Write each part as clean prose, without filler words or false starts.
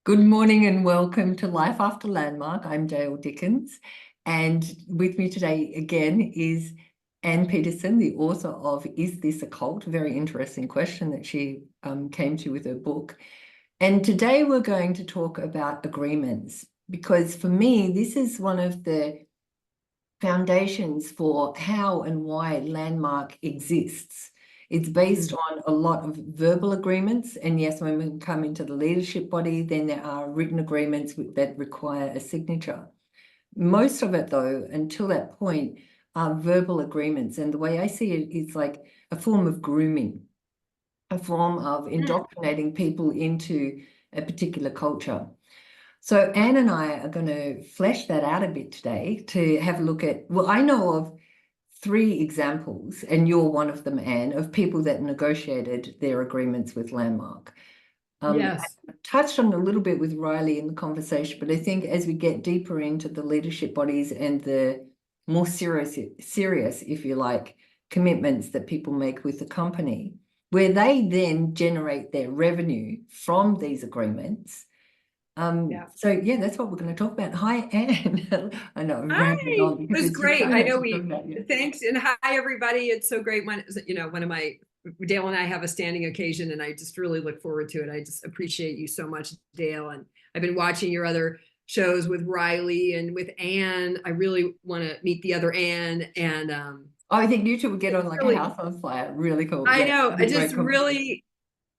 Good morning and welcome to Life After Landmark. I'm Dale Dickens, and with me today again is Anne Peterson, the author of Is This a Cult? A very interesting question that she came to with her book. And today we're going to talk about agreements, because for me, this is one of the foundations for how and why Landmark exists. It's based on a lot of verbal agreements. And yes, when we come into the leadership body, then there are written agreements that require a signature. Most of it, though, until that point, are verbal agreements. And the way I see it is like a form of grooming, a form of indoctrinating people into a particular culture. So Anne and I are going to flesh that out a bit today to have a look at, well, I know of 3 examples, and you're one of them, Anne, of people that negotiated their agreements with Landmark. Yes. I touched on a little bit with Riley in the conversation, but I think as we get deeper into the leadership bodies and the more serious, if you like, commitments that people make with the company, where they then generate their revenue from these agreements. So yeah, that's what we're going to talk about. Hi, Anne. I know I'm Hi. rambling on It because was there's just great. so I much know to talk about. Yeah. thanks and hi everybody. It's so great when, one of my, Dale and I have a standing occasion and I just really look forward to it. I just appreciate you so much, Dale. And I've been watching your other shows with Riley and with Anne. I really want to meet the other Anne and, Oh, I think you two would get on like a really, house on fire. Really cool. I Yeah, know, it'd I be a great just conversation. really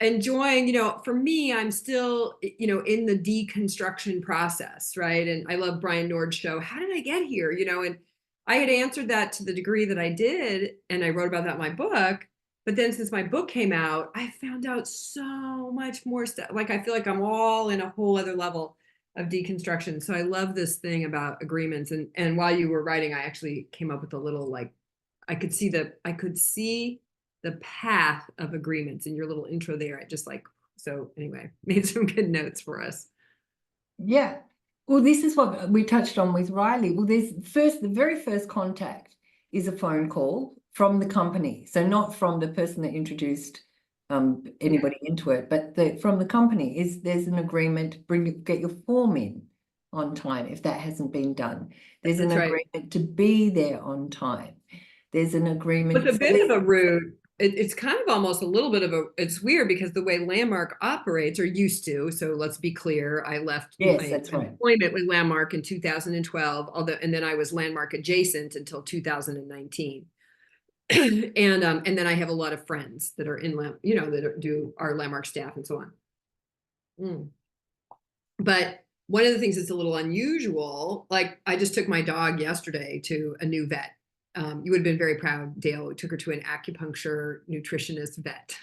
enjoying, for me, I'm still, in the deconstruction process, right? And I love Brian Nord's show. How did I get here? And I had answered that to the degree that I did, and I wrote about that in my book. But then since my book came out, I found out so much more stuff. Like I feel like I'm all in a whole other level of deconstruction. So I love this thing about agreements. And while you were writing, I actually came up with a little like I could see the path of agreements in your little intro there. I just like, so anyway, made some good notes for us. Yeah. Well, this is what we touched on with Riley. Well, the very first contact is a phone call from the company. So not from the person that introduced anybody into it, but from the company there's an agreement, get your form in on time if that hasn't been done. There's an That's right. agreement to be there on time. There's an agreement. With a bit of a route, it's kind of almost a little bit of it's weird because the way Landmark operates or used to, so let's be clear, I left Yes, my that's right. employment with Landmark in 2012, and then I was Landmark adjacent until 2019. And then I have a lot of friends that are in do our Landmark staff and so on. But one of the things that's a little unusual, like I just took my dog yesterday to a new vet. You would have been very proud, Dale. We took her to an acupuncture nutritionist vet.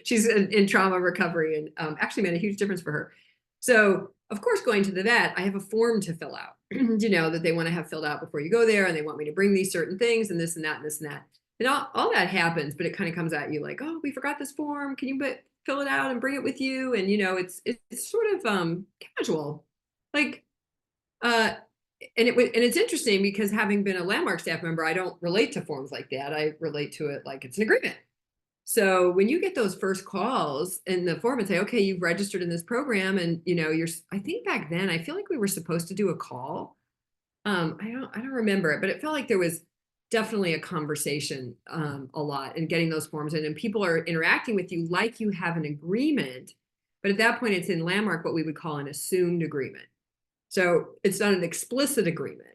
she's in trauma recovery and actually made a huge difference for her. So, of course, going to the vet, I have a form to fill out, that they want to have filled out before you go there. And they want me to bring these certain things and this and that and this and that. And all that happens, but it kind of comes at you like, oh, we forgot this form. Can you fill it out and bring it with you? And it's sort of casual, like and it's interesting because having been a Landmark staff member, I don't relate to forms like that. I relate to it like it's an agreement. So when you get those first calls in the form and say, okay, you've registered in this program, and I think back then I feel like we were supposed to do a call. I don't remember it, but it felt like there was definitely a conversation a lot and getting those forms in, and people are interacting with you like you have an agreement. But at that point, it's in Landmark what we would call an assumed agreement. So it's not an explicit agreement.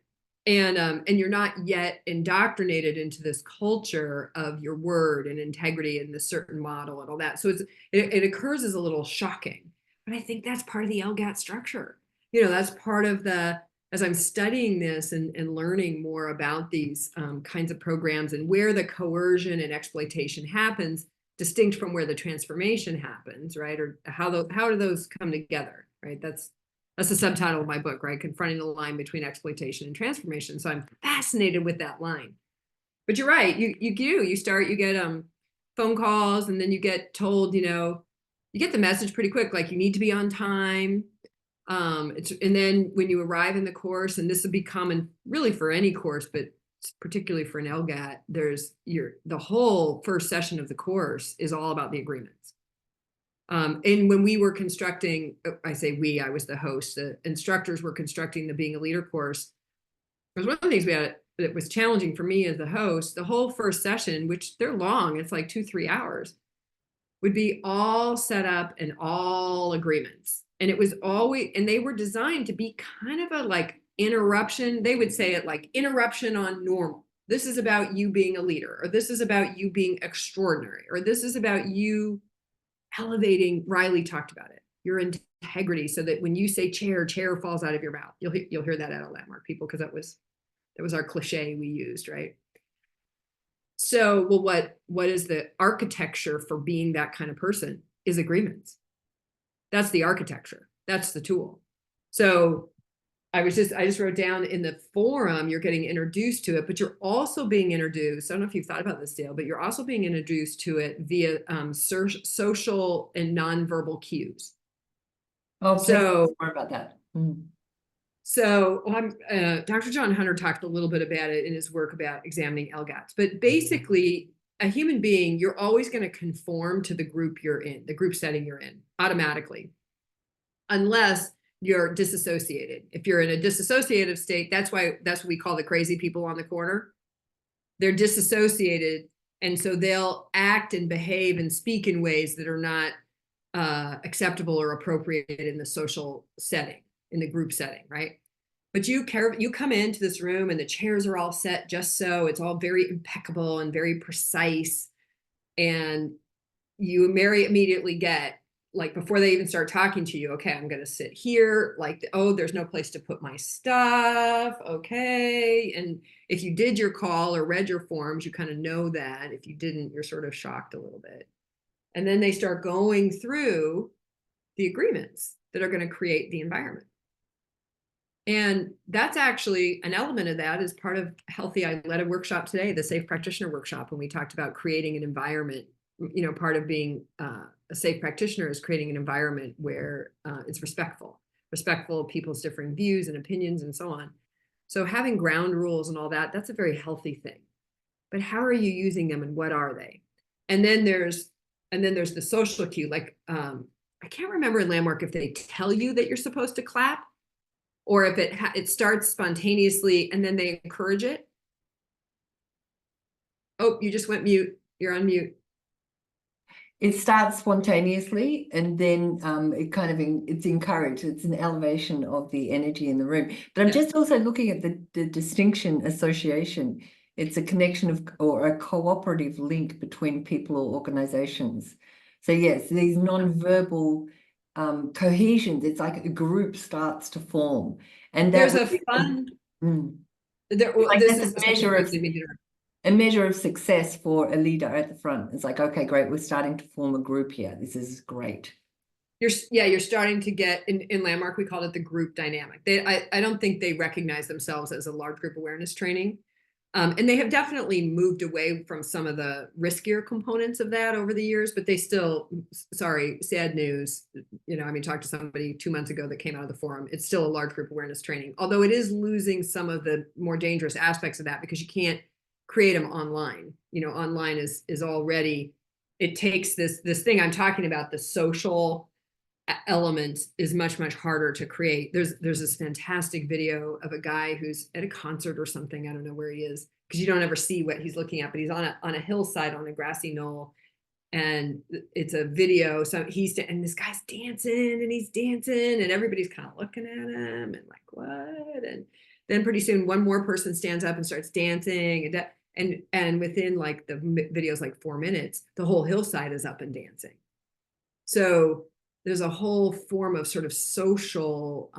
And you're not yet indoctrinated into this culture of your word and integrity and the certain model and all that. So it occurs as a little shocking. But I think that's part of the LGAT structure. That's part of as I'm studying this and learning more about these kinds of programs and where the coercion and exploitation happens, distinct from where the transformation happens, right? Or how do those come together, right? That's the subtitle of my book, right? Confronting the line between exploitation and transformation. So I'm fascinated with that line. But you're right. You get phone calls, and then you get told, you get the message pretty quick, like you need to be on time. And then when you arrive in the course, and this would be common really for any course, but particularly for an LGAT, the whole first session of the course is all about the agreements. And when we were constructing, I say we, I was the host, the instructors were constructing the Being a Leader course. It was one of the things we had that was challenging for me as the host. The whole first session, which they're long, it's like 2-3 hours, would be all set up and all agreements. And it was always, and they were designed to be kind of a like interruption. They would say it like interruption on normal. This is about you being a leader, or this is about you being extraordinary, or this is about you elevating. Riley talked about it, your integrity, so that when you say chair, chair falls out of your mouth. You'll hear that out of Landmark people, because that was our cliche we used, right? So, well, what is the architecture for being that kind of person is agreements. That's the architecture. That's the tool. So I just wrote down in the forum, you're getting introduced to it, but you're also being introduced. I don't know if you've thought about this, Dale, but you're also being introduced to it via social and nonverbal cues. Oh, please tell us more about that. So Dr. John Hunter talked a little bit about it in his work about examining LGATs, but basically a human being, you're always going to conform to the group you're in, the group setting you're in automatically, unless you're disassociated. If you're in a disassociative state, that's what we call the crazy people on the corner. They're disassociated. And so they'll act and behave and speak in ways that are not acceptable or appropriate in the social setting, in the group setting, right? But you come into this room and the chairs are all set just so, it's all very impeccable and very precise. And you immediately get, like, before they even start talking to you, okay, I'm going to sit here, like, oh, there's no place to put my stuff. Okay. And if you did your call or read your forms, you kind of know that. If you didn't, you're sort of shocked a little bit. And then they start going through the agreements that are going to create the environment. And that's actually an element of that is part of Healthy. I led a workshop today, the Safe Practitioner workshop, when we talked about creating an environment. You know, part of being a safe practitioner is creating an environment where it's respectful of people's differing views and opinions and so on. So having ground rules and all that, that's a very healthy thing. But how are you using them and what are they? And then there's the social cue. Like, I can't remember in Landmark if they tell you that you're supposed to clap, or if it starts spontaneously and then they encourage it. Oh, you just went mute. You're on mute. It starts spontaneously, and then it's encouraged. It's an elevation of the energy in the room. But I'm just also looking at the distinction association. It's a connection or a cooperative link between people or organizations. So yes, these non-verbal cohesions, it's like a group starts to form. And there's a fun, this is a measure of success for a leader at the front. It's like, okay, great, we're starting to form a group here. This is great. You're starting to get, in Landmark, we called it the group dynamic. I don't think they recognize themselves as a large group awareness training. And they have definitely moved away from some of the riskier components of that over the years, but they still, sorry, sad news. You know, I mean, talked to somebody 2 months ago that came out of the forum. It's still a large group awareness training, although it is losing some of the more dangerous aspects of that because you can't create them online. You know, online is already, it takes this thing I'm talking about, the social element is much, much harder to create. There's this fantastic video of a guy who's at a concert or something. I don't know where he is because you don't ever see what he's looking at, but he's on a hillside on a grassy knoll. And it's a video. So and this guy's dancing and he's dancing and everybody's kind of looking at him and like, what? And then pretty soon one more person stands up and starts dancing and within like the video's like 4 minutes, the whole hillside is up and dancing. So there's a whole form of sort of social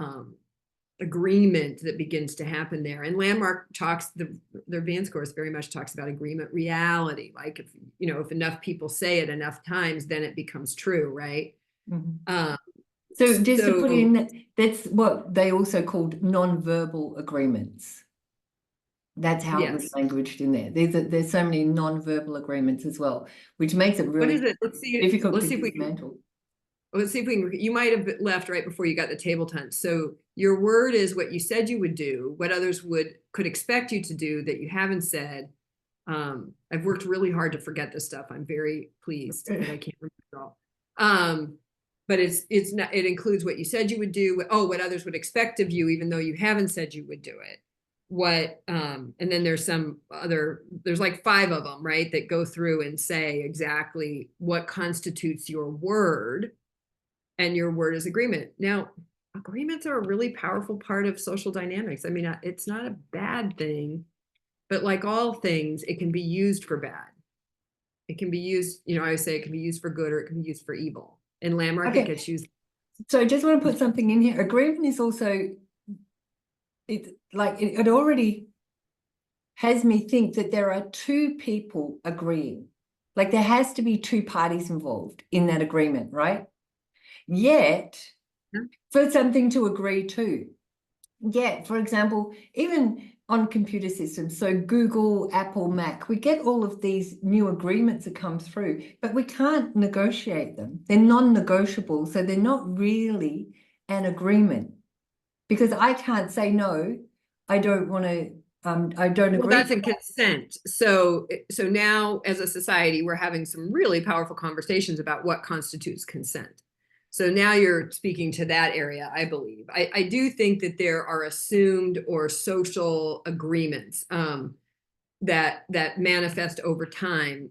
agreement that begins to happen there. And Landmark talks, their advanced course very much talks about agreement reality. Like if enough people say it enough times, then it becomes true, right? Mm-hmm. So just to put in, that's what they also called non-verbal agreements. That's how it was languaged in there. There's so many non-verbal agreements as well, which makes it really difficult to dismantle. Let's see if we can, you might have left right before you got the table tent. So your word is what you said you would do, what others could expect you to do that you haven't said. I've worked really hard to forget this stuff. I'm very pleased that I can't remember it all. But it's not, it includes what you said you would do, what others would expect of you, even though you haven't said you would do it. And then there's there's like 5 of them, right, that go through and say exactly what constitutes your word, and your word is agreement. Now, agreements are a really powerful part of social dynamics. I mean, it's not a bad thing, but like all things, it can be used for bad. It can be used, I always say it can be used for good or it can be used for evil. In Landmark, it gets used. So I just want to put something in here. Agreement is also, it already has me think that there are 2 people agreeing. Like there has to be 2 parties involved in that agreement, right? Yet, for something to agree to. Yet, for example, even on computer systems, so Google, Apple, Mac, we get all of these new agreements that come through, but we can't negotiate them. They're non-negotiable, so they're not really an agreement. Because I can't say, no, I don't want to, I don't agree. Well, that's in consent. So now as a society, we're having some really powerful conversations about what constitutes consent. So now you're speaking to that area, I believe. I do think that there are assumed or social agreements that manifest over time.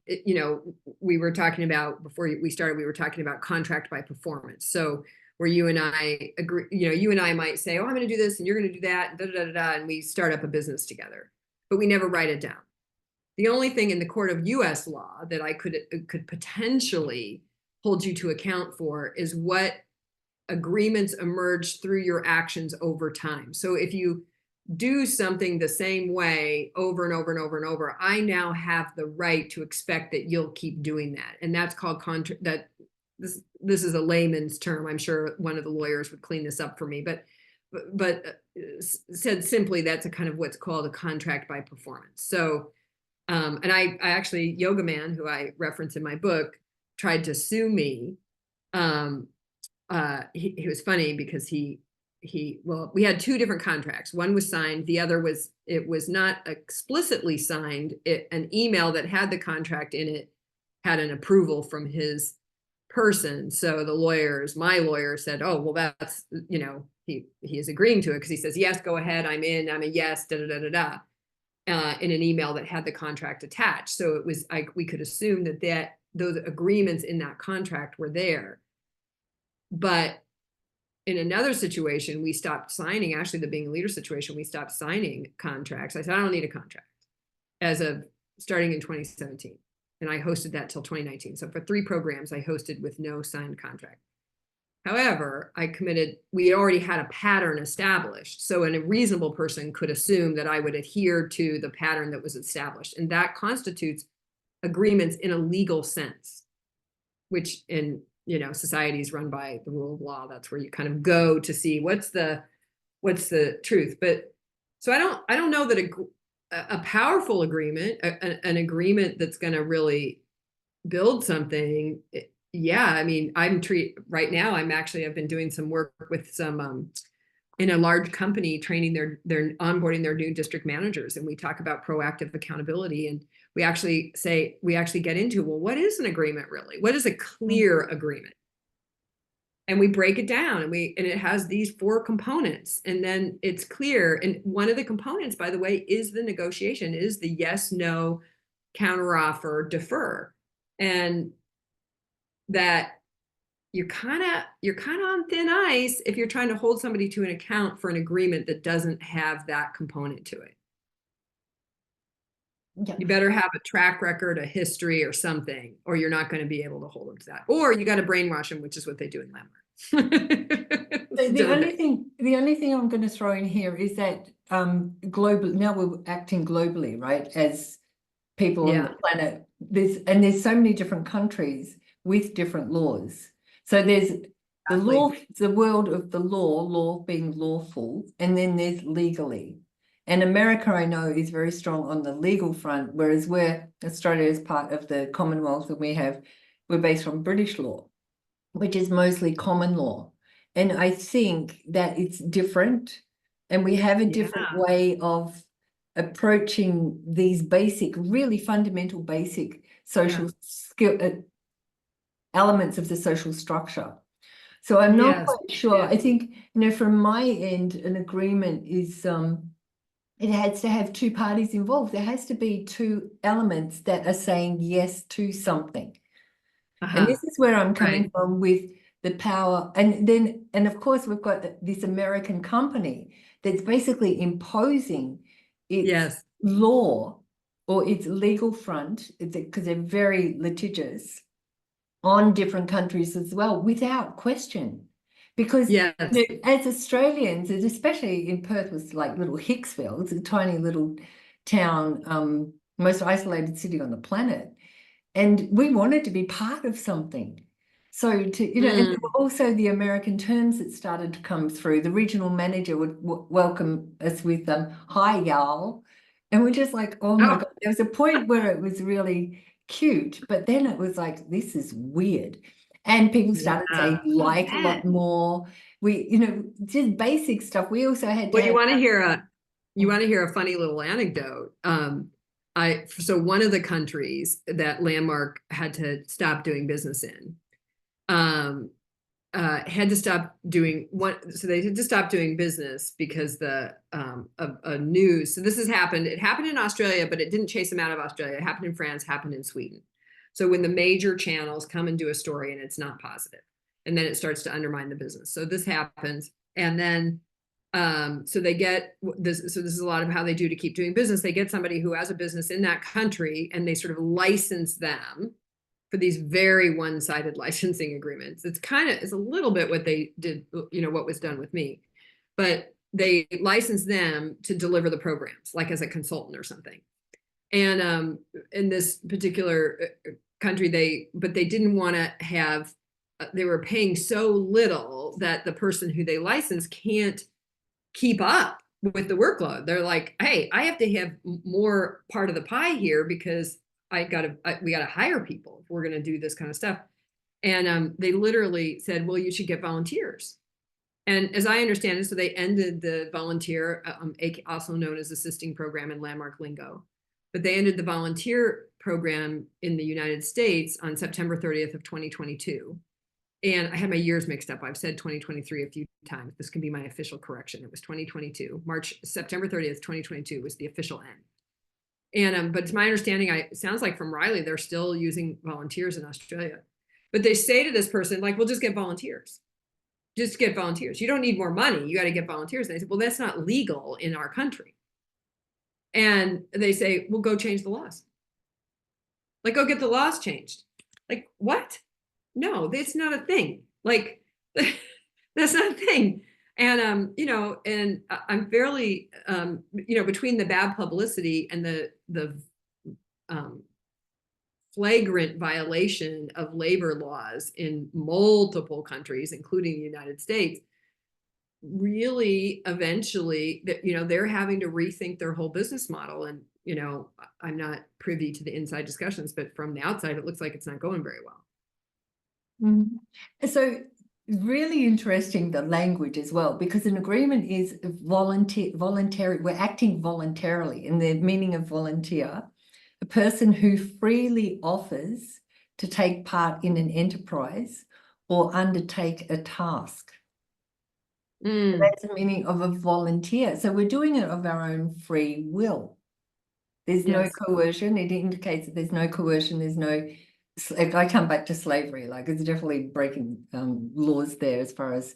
We were talking about, before we started, we were talking about contract by performance. So where you and I agree, you and I might say, oh, I'm going to do this and you're going to do that, and we start up a business together, but we never write it down. The only thing in the court of US law that I could potentially hold you to account for is what agreements emerge through your actions over time. So if you do something the same way over and over and over and over, I now have the right to expect that you'll keep doing that. And that's called this is a layman's term. I'm sure one of the lawyers would clean this up for me, but said simply, that's a kind of what's called a contract by performance. So, and I actually, Yoga Man, who I reference in my book, tried to sue me. He was funny because well, we had 2 different contracts. One was signed, the other it was not explicitly signed. An email that had the contract in it had an approval from his person. So my lawyer said, oh, well, that's, he is agreeing to it because he says, yes, go ahead, I'm in, I'm a yes, in an email that had the contract attached. So it was like, we could assume that those agreements in that contract were there. But in another situation, we stopped signing, actually the Being a Leader situation, we stopped signing contracts. I said, I don't need a contract as of starting in 2017. And I hosted that till 2019. So for 3 programs, I hosted with no signed contract. However, we already had a pattern established. So a reasonable person could assume that I would adhere to the pattern that was established. And that constitutes agreements in a legal sense, which in societies run by the rule of law, that's where you kind of go to see what's the truth. But so I don't know that a powerful agreement, an agreement that's going to really build something. I mean, right now, I've been doing some work with some in a large company, training they're onboarding their new district managers, and we talk about proactive accountability, and we actually get into, well, what is an agreement really? What is a clear agreement? And we break it down, and it has these 4 components, and then it's clear. And one of the components, by the way, is the negotiation, is the yes, no, counteroffer, defer. And that you're kind of on thin ice if you're trying to hold somebody to an account for an agreement that doesn't have that component to it. Yeah. You better have a track record, a history, or something, or you're not going to be able to hold them to that. Or you got to brainwash them, which is what they do in Landmark. The only thing I'm going to throw in here is that global, now we're acting globally, right, as people on the planet. There's so many different countries with different laws. So there's the law, the world of the law being lawful, and then there's legally. And America, I know, is very strong on the legal front, whereas Australia is part of the Commonwealth, and we're based on British law, which is mostly common law. And I think that it's different, and we have a different way of approaching these basic, really fundamental, basic social skill elements of the social structure. So I'm not Yes. quite sure. Yeah. I think, from my end, an agreement is it has to have two parties involved. There has to be two elements that are saying yes to something. And this is where I'm coming Right. from with the power. And of course, we've got this American company that's basically imposing its Yes. law or its legal front, because they're very litigious, on different countries as well, without question. Because Yes. as Australians, and especially in Perth, was like little Hicksville, it's a tiny little town, most isolated city on the planet. And we wanted to be part of something. So and there were also the American terms that started to come through. The regional manager would welcome us with "Hi, y'all," and we're just like, "Oh my Oh, God!" There was a point where it was really cute, but then it was like, "This is weird," and people started saying yeah. I "like" a bet. lot more. We, just basic stuff. We also had to Well, have. you want to hear a funny little anecdote. So one of the countries that Landmark had to stop doing business in, um, had to stop doing one. So they had to stop doing business because of a news. So this has happened. It happened in Australia, but it didn't chase them out of Australia. It happened in France, happened in Sweden. So when the major channels come and do a story and it's not positive, and then it starts to undermine the business. So this happens, and then so they get this. So this is a lot of how they do to keep doing business. They get somebody who has a business in that country, and they sort of license them for these very one-sided licensing agreements. It's a little bit what they did, what was done with me, but they license them to deliver the programs, like as a consultant or something. And in this particular country, they didn't want to have. They were paying so little that the person who they license can't keep up with the workload. They're like, hey, I have to have more part of the pie here because we got to hire people if we're going to do this kind of stuff. And they literally said, well, you should get volunteers. And as I understand it, so they ended the volunteer, also known as assisting program in Landmark lingo, but they ended the volunteer program in the United States on September 30th of 2022. And I had my years mixed up. I've said 2023 a few times. This can be my official correction. It was 2022. September 30th, 2022 was the official end. And but it's my understanding, it sounds like from Riley, they're still using volunteers in Australia. But they say to this person, like, we'll just get volunteers. Just get volunteers. You don't need more money. You got to get volunteers. And they said, well, that's not legal in our country. And they say, well, go change the laws. Like, go get the laws changed. Like, what? No, that's not a thing. Like, that's not a thing. And and I'm fairly between the bad publicity and the flagrant violation of labor laws in multiple countries, including the United States, really eventually that they're having to rethink their whole business model. And I'm not privy to the inside discussions, but from the outside, it looks like it's not going very well. So really interesting, the language as well, because an agreement is voluntary. We're acting voluntarily, in the meaning of volunteer, a person who freely offers to take part in an enterprise or undertake a task. So that's the meaning of a volunteer. So we're doing it of our own free will. There's no coercion. It indicates that there's no coercion. There's no, I come back to slavery, like it's definitely breaking laws there as far as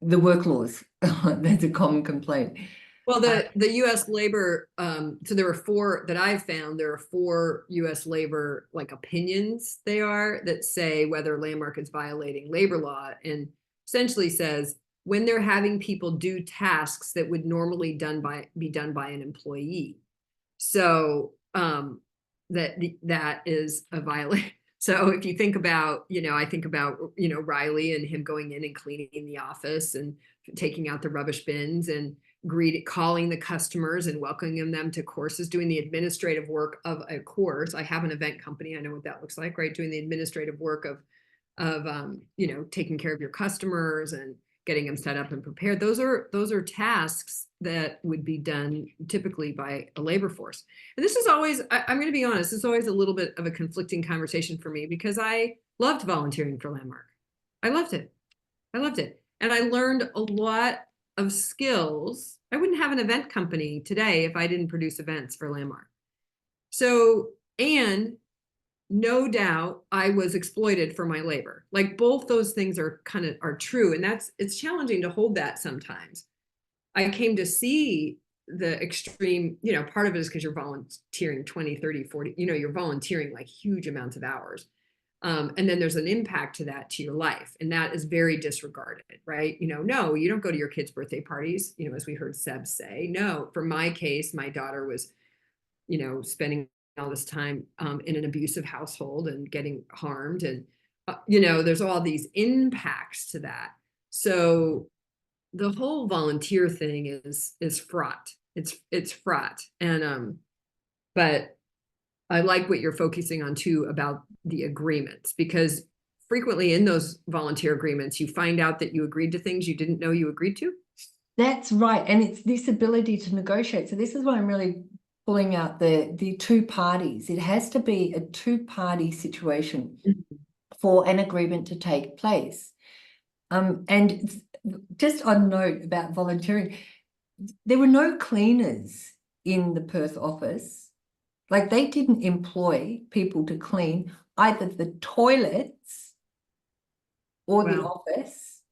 the work laws. That's a common complaint. Well, the U.S. labor, so there were four that I've found. There are four U.S. labor opinions that say whether Landmark is violating labor law, and essentially says when they're having people do tasks that would normally be done by an employee. So that is a violation. So if you think about, I think about, Riley and him going in and cleaning the office and taking out the rubbish bins and calling the customers and welcoming them to courses, doing the administrative work of a course. I have an event company. I know what that looks like, right? Doing the administrative work of taking care of your customers and getting them set up and prepared. Those are tasks that would be done typically by a labor force. And this is always, I'm going to be honest, it's always a little bit of a conflicting conversation for me, because I loved volunteering for Landmark. I loved it. I loved it. And I learned a lot of skills. I wouldn't have an event company today if I didn't produce events for Landmark. So, and no doubt I was exploited for my labor. Like, both those things are true. And it's challenging to hold that sometimes. I came to see the extreme, part of it is because you're volunteering 20, 30, 40, you're volunteering like huge amounts of hours. And then there's an impact to that, to your life. And that is very disregarded, right? No, you don't go to your kids' birthday parties, as we heard Seb say. No, for my case, my daughter was, spending all this time in an abusive household and getting harmed. And, there's all these impacts to that. So the whole volunteer thing is fraught. It's fraught. And, but I like what you're focusing on too about the agreements, because frequently in those volunteer agreements, you find out that you agreed to things you didn't know you agreed to. That's right. And it's this ability to negotiate. So this is why I'm really pulling out the two parties. It has to be a two-party situation for an agreement to take place. And just on note about volunteering, there were no cleaners in the Perth office. Like, they didn't employ people to clean either the toilets or the office.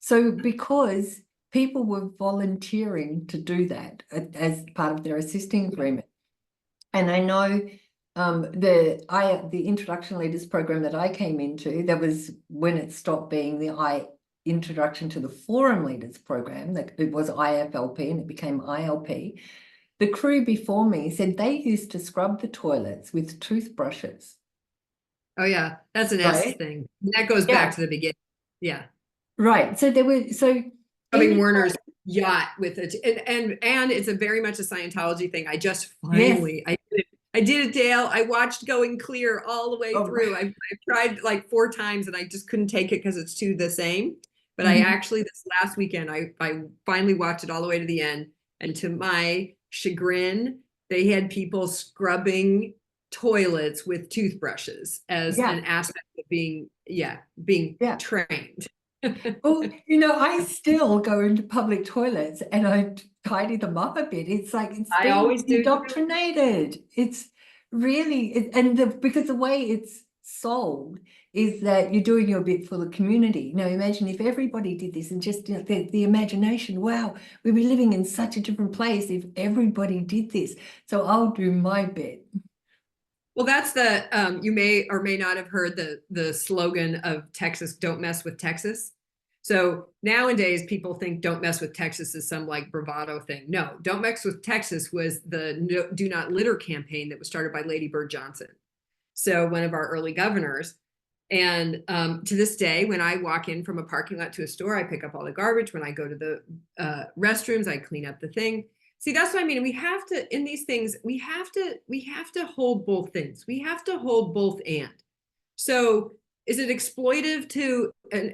So because people were volunteering to do that as part of their assisting agreement. And I know the Introduction Leaders program that I came into, that was when it stopped being the Introduction to the Forum Leaders program, that it was IFLP and it became ILP. The crew before me said they used to scrub the toilets with toothbrushes. Oh yeah, that's an right? S thing. That goes back to the beginning. Yeah. Right. So there were Werner's yacht with it, and it's a very much a Scientology thing. I just finally I did it, Dale. I watched Going Clear all the way through. I tried like 4 times and I just couldn't take it because it's too the same. But I actually, this last weekend, I finally watched it all the way to the end. And to my chagrin, they had people scrubbing toilets with toothbrushes as an aspect of being trained. Well, I still go into public toilets and I tidy them up a bit. It's like it's being indoctrinated. It's really, because the way it's sold is that you're doing your bit for the community. Now, imagine if everybody did this, and just the imagination, wow, we'd be living in such a different place if everybody did this. So I'll do my bit. Well, that's you may or may not have heard the slogan of Texas, "Don't mess with Texas." So nowadays people think "Don't mess with Texas" is some like bravado thing. No, "Don't mess with Texas" was the Do Not Litter campaign that was started by Lady Bird Johnson. So one of our early governors. And to this day, when I walk in from a parking lot to a store, I pick up all the garbage. When I go to the restrooms, I clean up the thing. See, that's what I mean. We have to, in these things, we have to hold both things. We have to hold both and. So is it exploitive to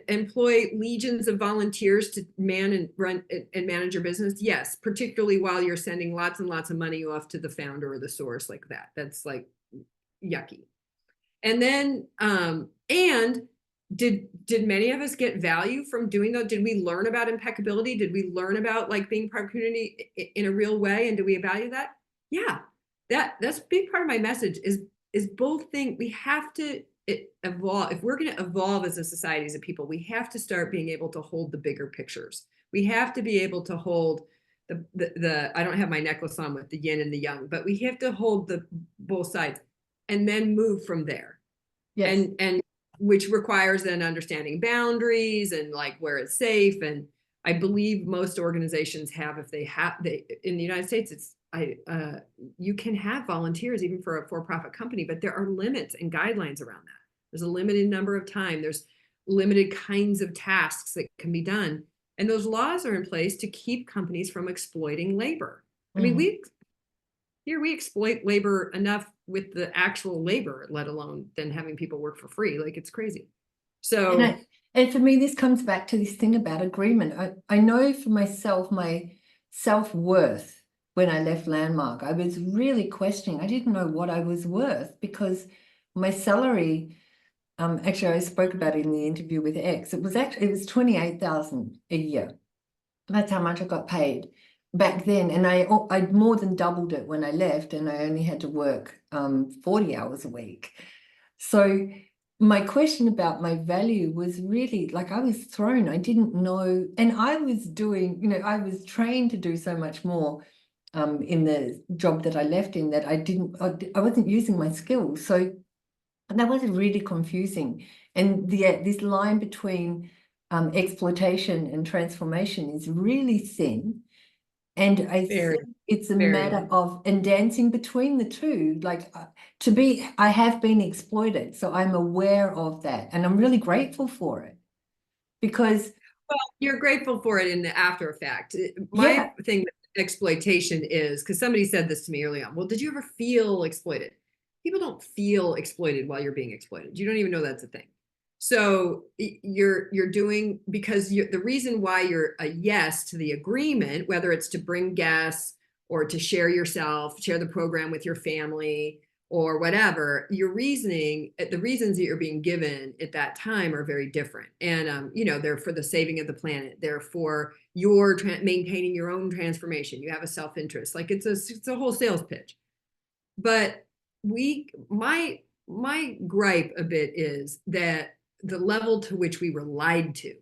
employ legions of volunteers to man and run and manage your business? Yes, particularly while you're sending lots and lots of money off to the founder or the source like that. That's like yucky. And then, and did many of us get value from doing that? Did we learn about impeccability? Did we learn about like being part of community in a real way? And do we value that? Yeah, that's a big part of my message is both things. We have to evolve. If we're going to evolve as a society, as a people, we have to start being able to hold the bigger pictures. We have to be able to hold the I don't have my necklace on with the yin and the yang, but we have to hold the both sides and then move from there. Yes. And which requires then understanding boundaries and like where it's safe. And I believe most organizations have, if they have, in the United States, it's you can have volunteers even for a for-profit company, but there are limits and guidelines around that. There's a limited number of time. There's limited kinds of tasks that can be done. And those laws are in place to keep companies from exploiting labor. I mean, we exploit labor enough with the actual labor, let alone than having people work for free. Like, it's crazy. So And for me, this comes back to this thing about agreement. I know for myself, my self-worth when I left Landmark, I was really questioning. I didn't know what I was worth because my salary, actually, I spoke about it in the interview with X. It was 28,000 a year. That's how much I got paid back then. And I'd more than doubled it when I left, and I only had to work 40 hours a week. So my question about my value was really like I was thrown. I didn't know, and I was doing, I was trained to do so much more in the job that I left in that I wasn't using my skills. So that was really confusing. And this line between exploitation and transformation is really thin. And I Very, think it's a very. matter of and dancing between the two. Like I have been exploited, so I'm aware of that, and I'm really grateful for it because Well, you're grateful for it in the after effect. My yeah, thing with exploitation is because somebody said this to me early on. Well, did you ever feel exploited? People don't feel exploited while you're being exploited. You don't even know that's a thing. So you're doing because the reason why you're a yes to the agreement, whether it's to bring guests or to share yourself, share the program with your family, or whatever, your reasoning, the reasons that you're being given at that time are very different. And, they're for the saving of the planet. They're for your maintaining your own transformation. You have a self-interest. Like it's a whole sales pitch. But my gripe a bit is that the level to which we were lied to.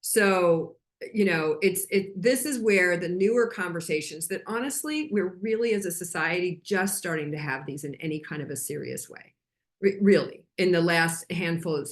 So, this is where the newer conversations that honestly, we're really as a society just starting to have these in any kind of a serious way. Really, in the last handful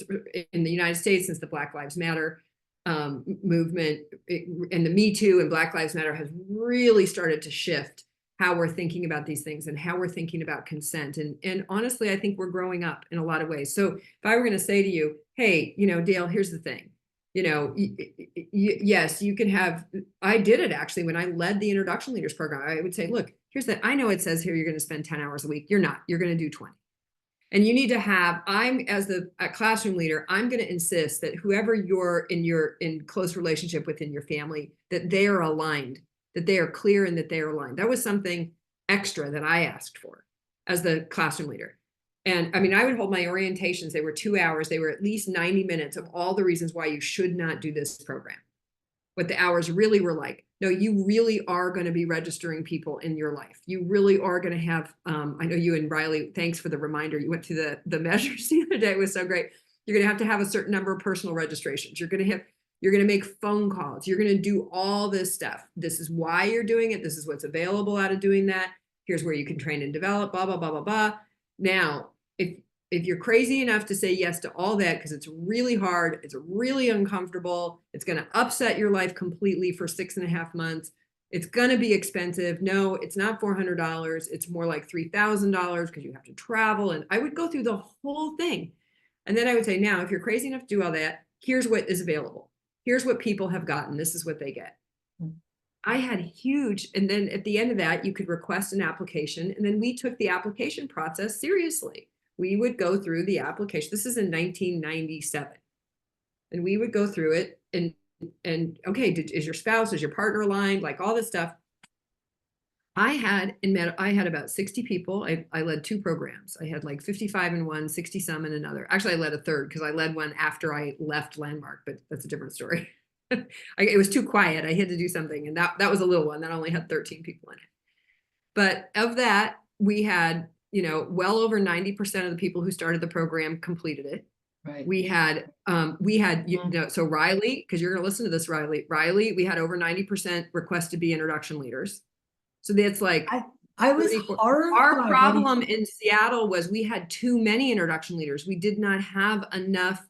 in the United States, since the Black Lives Matter movement and the Me Too and Black Lives Matter has really started to shift how we're thinking about these things and how we're thinking about consent. And honestly, I think we're growing up in a lot of ways. So if I were going to say to you, hey, Dale, here's the thing, yes, you can have, I did it actually when I led the introduction leaders program. I would say, look, here's that. I know it says here you're going to spend 10 hours a week. You're not, you're going to do 20. And you need to have, as the classroom leader, I'm going to insist that whoever you're in close relationship with in your family, that they are aligned, that they are clear and that they are aligned. That was something extra that I asked for as the classroom leader. And I mean, I would hold my orientations. They were 2 hours. They were at least 90 minutes of all the reasons why you should not do this program. What the hours really were like. No, you really are going to be registering people in your life. You really are going to have, I know you and Riley, thanks for the reminder. You went through the measures the other day. It was so great. You're going to have a certain number of personal registrations. You're going to make phone calls. You're going to do all this stuff. This is why you're doing it. This is what's available out of doing that. Here's where you can train and develop, blah, blah, blah, blah, blah. Now, if you're crazy enough to say yes to all that, because it's really hard, it's really uncomfortable, it's going to upset your life completely for 6.5 months, it's going to be expensive. No, it's not $400. It's more like $3,000 because you have to travel. And I would go through the whole thing. And then I would say, now, if you're crazy enough to do all that, here's what is available. Here's what people have gotten. This is what they get. I had huge, and then at the end of that, you could request an application. And then we took the application process seriously. We would go through the application. This is in 1997. And we would go through it and okay, is your spouse, is your partner aligned? Like all this stuff. I had about 60 people. I led 2 programs. I had like 55 in one, 60 some in another. Actually, I led a third because I led one after I left Landmark, but that's a different story. It was too quiet. I had to do something. And that was a little one that only had 13 people in it. But of that, we had, well over 90% of the people who started the program completed it. right. We had, so Riley, because you're going to listen to this, Riley, we had over 90% request to be introduction leaders. So that's like, I was 34. horrified. Our problem in Seattle was we had too many introduction leaders. We did not have enough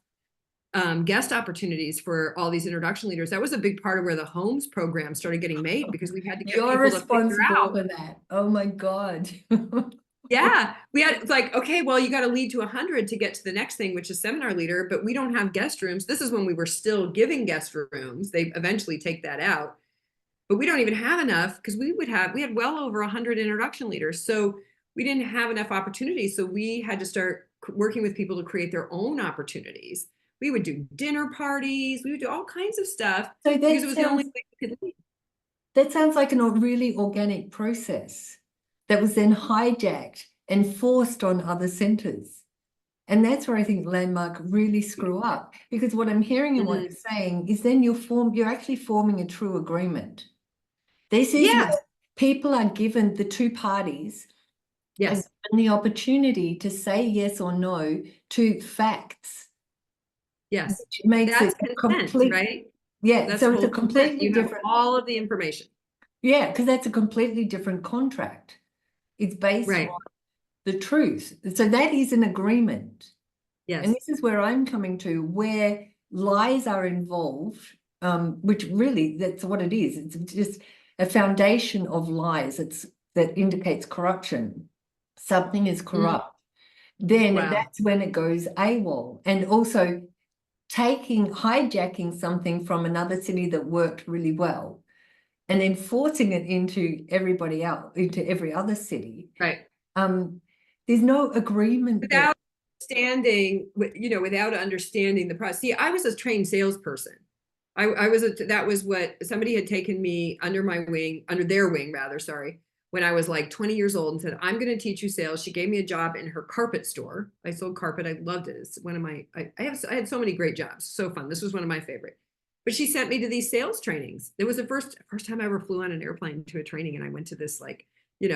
guest opportunities for all these introduction leaders. That was a big part of where the Homes program started getting made because we had to get You're people to figure responsible out. for that. Oh my God. Yeah, it's like, okay, well, you got to lead to 100 to get to the next thing, which is seminar leader, but we don't have guest rooms. This is when we were still giving guest rooms. They eventually take that out, but we don't even have enough because we had well over 100 introduction leaders. So we didn't have enough opportunities. So we had to start working with people to create their own opportunities. We would do dinner parties. We would do all kinds of stuff So because it was the only way we could leave. that sounds like a really organic process that was then hijacked and forced on other centers. And that's where I think Landmark really screw up, because what I'm hearing and what you're saying is then you're actually forming a true agreement. This is where people are given, the two parties are Yes. given the opportunity to say yes or no to facts. Yes. Which makes That's it consent, complete. right? Yeah, That's so it's a full consent. completely You have different. all of the information. Yeah, because that's a completely different contract. It's based on Right. the truth. So that is an agreement. And Yes. this is where I'm coming to, where lies are involved, which really that's what it is. It's just a foundation of lies. That indicates corruption. Something is corrupt. Then Wow. that's when it goes AWOL. And also hijacking something from another city that worked really well and then forcing it into everybody else, into every other city. Right. There's no agreement Without understanding, without understanding the process. See, I was a trained salesperson. That was what somebody had taken me under their wing rather, sorry, when I was like 20 years old and said, I'm going to teach you sales. She gave me a job in her carpet store. I sold carpet. I loved it. It's one of my, I had so many great jobs. So fun. This was one of my favorite. But she sent me to these sales trainings. It was the first time I ever flew on an airplane to a training. And I went to this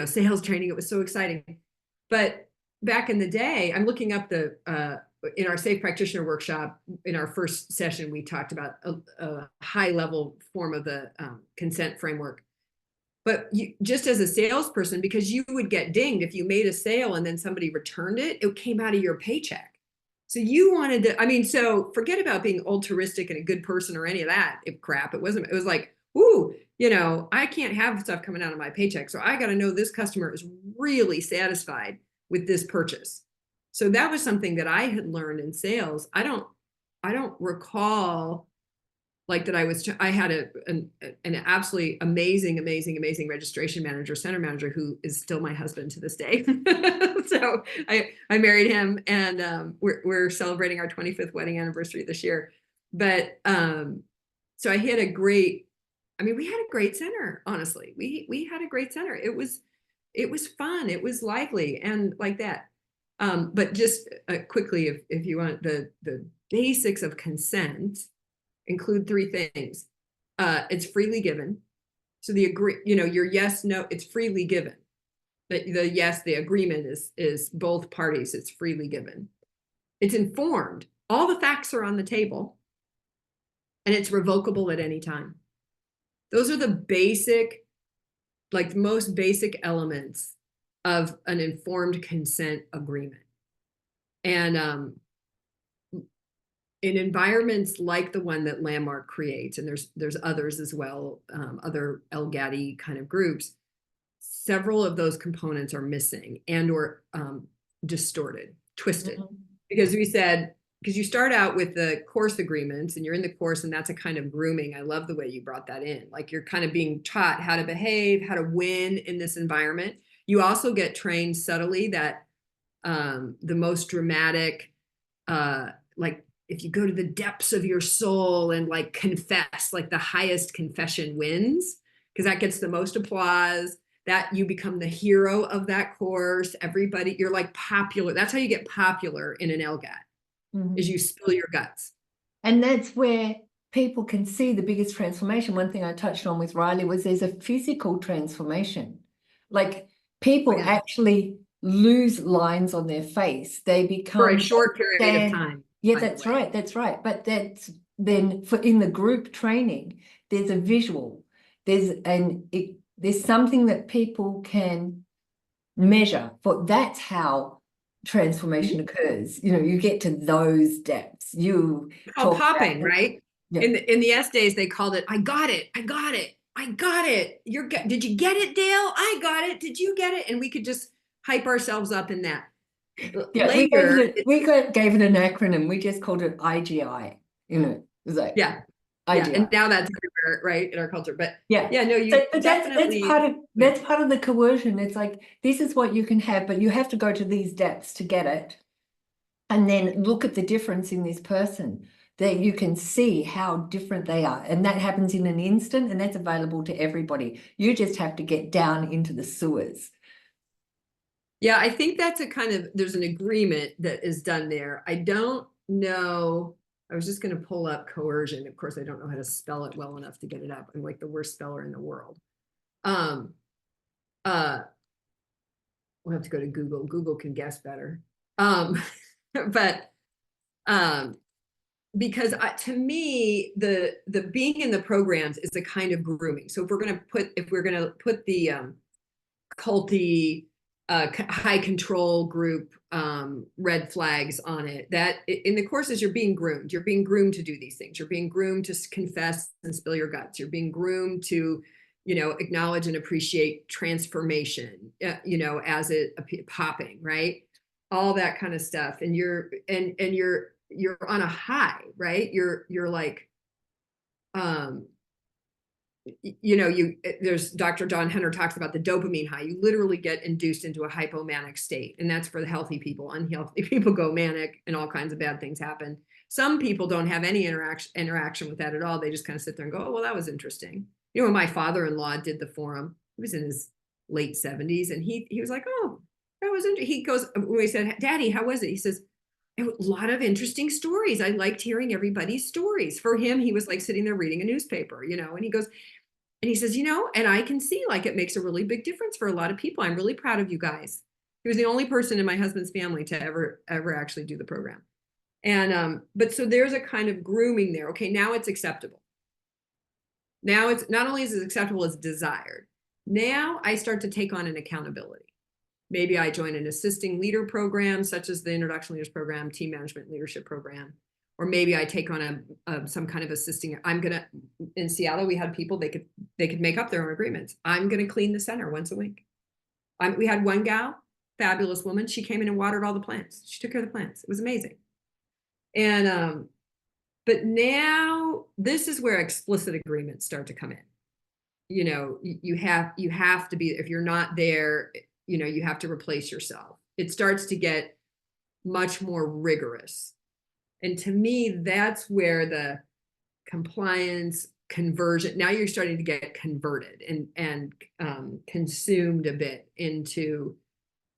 sales training. It was so exciting. But back in the day, I'm looking up in our safe practitioner workshop, in our first session, we talked about a high level form of the consent framework. But just as a salesperson, because you would get dinged if you made a sale and then somebody returned it, it came out of your paycheck. So you wanted to, so forget about being altruistic and a good person or any of that crap. It was like, ooh, I can't have stuff coming out of my paycheck. So I got to know this customer is really satisfied with this purchase. So that was something that I had learned in sales. I don't recall like that I had an absolutely amazing registration manager, center manager, who is still my husband to this day. So I married him, and we're celebrating our 25th wedding anniversary this year. But so we had a great center, honestly. We had a great center. It was fun. It was lively and like that. But just quickly, if you want, the basics of consent include three things. It's freely given. So your yes, no, it's freely given. The agreement is both parties. It's freely given. It's informed. All the facts are on the table, and it's revocable at any time. Those are the most basic elements of an informed consent agreement. And in environments like the one that Landmark creates, and there's others as well, other LGATI kind of groups, several of those components are missing or distorted, twisted. Because you start out with the course agreements and you're in the course, and that's a kind of grooming. I love the way you brought that in. Like you're kind of being taught how to behave, how to win in this environment. You also get trained subtly that the most dramatic, like if you go to the depths of your soul and like confess, like the highest confession wins, because that gets the most applause, that you become the hero of that course. Everybody, you're like popular. That's how you get popular in an LGAT, is you spill your guts. And that's where people can see the biggest transformation. One thing I touched on with Riley was there's a physical transformation. Like people actually lose lines on their face. They become for a short period of time. Yeah, that's right. That's right. But that's then in the group training, there's a visual. There's something that people can measure. That's how transformation occurs. You get to those depths. You talk popping, right? Yeah. In the S days, they called it, I got it. Did you get it, Dale? I got it. Did you get it? And we could just hype ourselves up in that. Yeah, later, we gave it an acronym. We just called it IGI. It was like IGI. And now that's everywhere, right, in our culture. But no, you but definitely that's part of the coercion. It's like this is what you can have, but you have to go to these depths to get it. and then look at the difference in this person, that you can see how different they are. And that happens in an instant, and that's available to everybody. You just have to get down into the sewers. Yeah, I think that's a kind of, there's an agreement that is done there. I don't know. I was just going to pull up coercion. Of course, I don't know how to spell it well enough to get it up. I'm like the worst speller in the world. Um, uh, we'll have to go to Google. Google can guess better. But because to me, the being in the programs is a kind of grooming. So if we're going to put the culty, high control group red flags on it, that in the courses you're being groomed. You're being groomed to do these things. You're being groomed to confess and spill your guts. You're being groomed to, acknowledge and appreciate transformation, as it popping, right? All that kind of stuff. And you're on a high, right? You're like, there's Dr. Don Henner talks about the dopamine high. You literally get induced into a hypomanic state, and that's for the healthy people. Unhealthy people go manic, and all kinds of bad things happen. Some people don't have any interaction with that at all. They just kind of sit there and go, oh, well, that was interesting. When my father-in-law did the forum, he was in his late 70s, and he was like, oh, that was interesting. He goes, when we said, Daddy, how was it? He says, a lot of interesting stories. I liked hearing everybody's stories. For him, he was like sitting there reading a newspaper, and he goes, and he says, and I can see like it makes a really big difference for a lot of people. I'm really proud of you guys. He was the only person in my husband's family to ever actually do the program. And but so there's a kind of grooming there. Okay, now it's acceptable. Now it's not only is it acceptable, it's desired. Now I start to take on an accountability. Maybe I join an assisting leader program, such as the Introduction Leaders Program, Team Management Leadership Program. Or maybe I take on some kind of assisting. In Seattle, we had people, they could make up their own agreements. I'm gonna clean the center once a week. We had one gal, fabulous woman. She came in and watered all the plants. She took care of the plants. It was amazing. And but now this is where explicit agreements start to come in. You have to be, if you're not there, you have to replace yourself. It starts to get much more rigorous. And to me, that's where the compliance conversion, now you're starting to get converted and consumed a bit into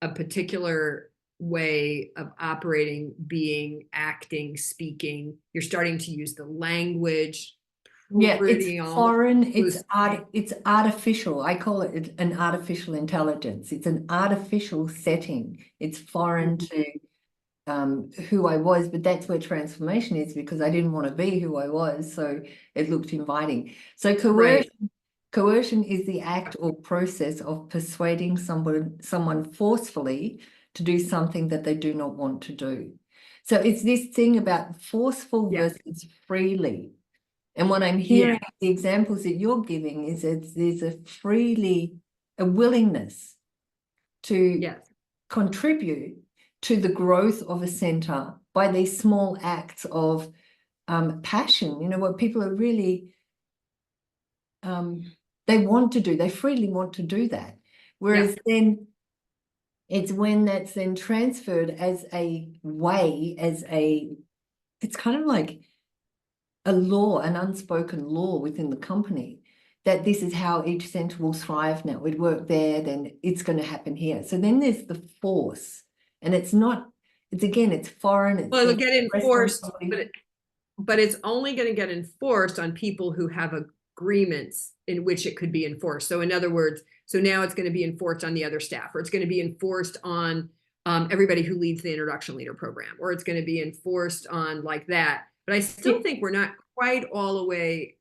a particular way of operating, being, acting, speaking. You're starting to use the language. Yeah, it's foreign, it's artificial. I call it an artificial intelligence. It's an artificial setting. It's foreign to who I was, but that's where transformation is, because I didn't want to be who I was, so it looked inviting. So coercion is the act or process of persuading someone forcefully to do something that they do not want to do. So it's this thing about forceful versus freely. And what I'm hearing, the examples that you're giving, is that there's a willingness to contribute to the growth of a center by these small acts of passion. What people are really, they want to do, they freely want to do that. Whereas then it's when that's then transferred as a way, it's kind of like a law, an unspoken law within the company, that this is how each center will thrive now. We'd work there, then it's going to happen here. So then there's the force. And it's foreign. Well, it'll get enforced, but it's only going to get enforced on people who have agreements in which it could be enforced. So in other words, so now it's going to be enforced on the other staff, or it's going to be enforced on everybody who leads the Introduction Leader Program, or it's going to be enforced on like that. But I still think we're not quite all the way.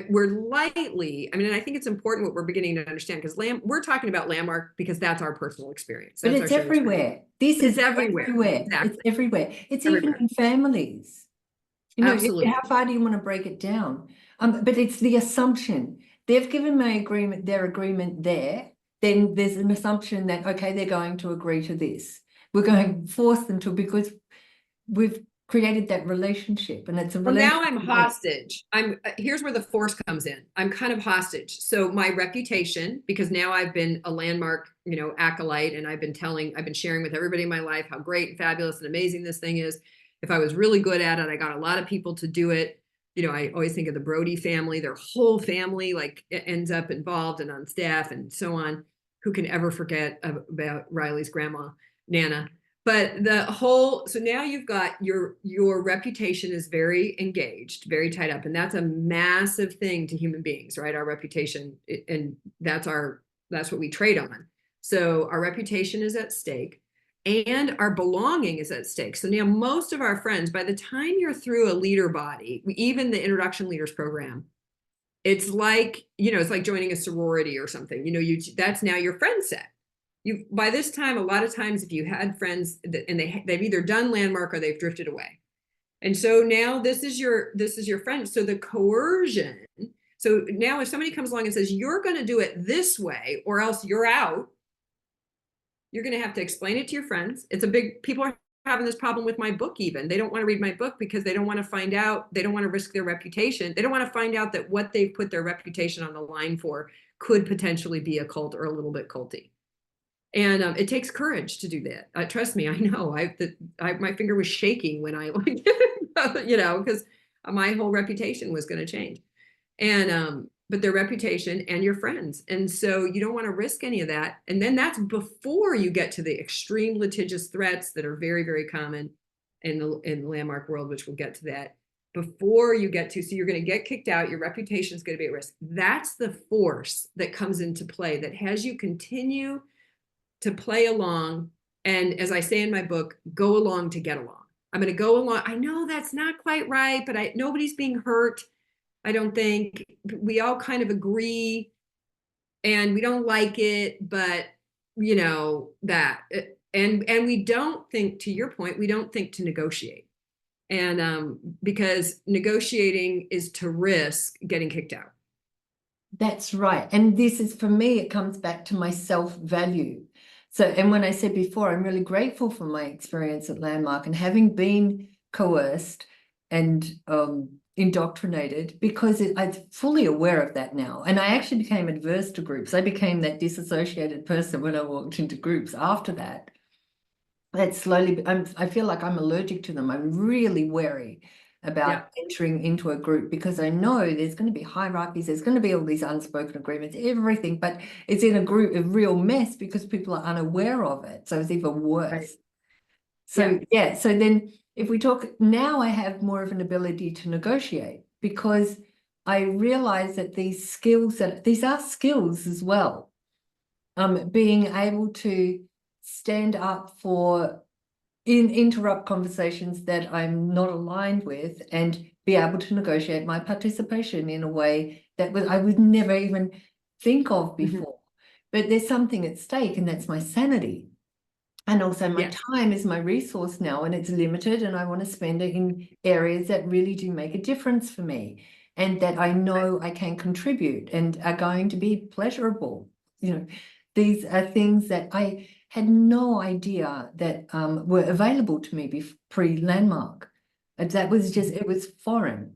We're lightly, and I think it's important what we're beginning to understand, because we're talking about landmark because that's our personal experience. But it's everywhere. This is everywhere. Exactly. It's everywhere. It's everywhere. Even in families. Absolutely. How far do you want to break it down? But it's the assumption. They've given their agreement there. Then there's an assumption that, okay, they're going to agree to this. We're going to force them to, because we've created that relationship, and it's a Well, now I'm relationship. hostage. Here's where the force comes in. I'm kind of hostage. So my reputation, because now I've been a landmark, acolyte, and I've been sharing with everybody in my life how great and fabulous and amazing this thing is. If I was really good at it, I got a lot of people to do it. I always think of the Brody family, their whole family ends up involved and on staff and so on. Who can ever forget about Riley's grandma, Nana? But so now you've got your reputation is very engaged, very tied up, and that's a massive thing to human beings, right? Our reputation, and that's what we trade on. So our reputation is at stake, and our belonging is at stake. So now most of our friends, by the time you're through a leader body, even the introduction leaders program, it's like joining a sorority or something. That's now your friend set. By this time, a lot of times, if you had friends and they've either done landmark or they've drifted away, and so now this is your friend. So the coercion. So now, if somebody comes along and says you're going to do it this way or else you're out, you're going to have to explain it to your friends. People are having this problem with my book. Even they don't want to read my book because they don't want to find out. They don't want to risk their reputation. They don't want to find out that what they've put their reputation on the line for could potentially be a cult or a little bit culty. And it takes courage to do that. Trust me, I know. My finger was shaking when I, because my whole reputation was going to change. And but their reputation and your friends, and so you don't want to risk any of that. And then that's before you get to the extreme litigious threats that are very, very common in the landmark world, which we'll get to that. Before you get to, so you're going to get kicked out. Your reputation is going to be at risk. That's the force that comes into play that has you continue to play along. And as I say in my book, go along to get along. I'm going to go along. I know that's not quite right, but nobody's being hurt. I don't think. We all kind of agree and we don't like it, but that. And we don't think, to your point, we don't think to negotiate. And because negotiating is to risk getting kicked out. That's right. And this is, for me, it comes back to my self-value. So, and when I said before, I'm really grateful for my experience at Landmark and having been coerced and indoctrinated, because I'm fully aware of that now. And I actually became adverse to groups. I became that disassociated person when I walked into groups after that. That slowly, I feel like I'm allergic to them. I'm really wary about entering into a group because I know there's going to be hierarchies, there's going to be all these unspoken agreements, everything, but it's in a group, a real mess because people are unaware of it. So it's even worse. Right. So so then if we talk now, I have more of an ability to negotiate because I realize that these are skills as well. Being able to stand up for interrupt conversations that I'm not aligned with and be able to negotiate my participation in a way that I would never even think of before. But there's something at stake, and that's my sanity. And also my time is my resource now, and it's limited, and I want to spend it in areas that really do make a difference for me and that I know I can contribute and are going to be pleasurable. These are things that I had no idea that were available to me pre-Landmark. That was just, it was foreign.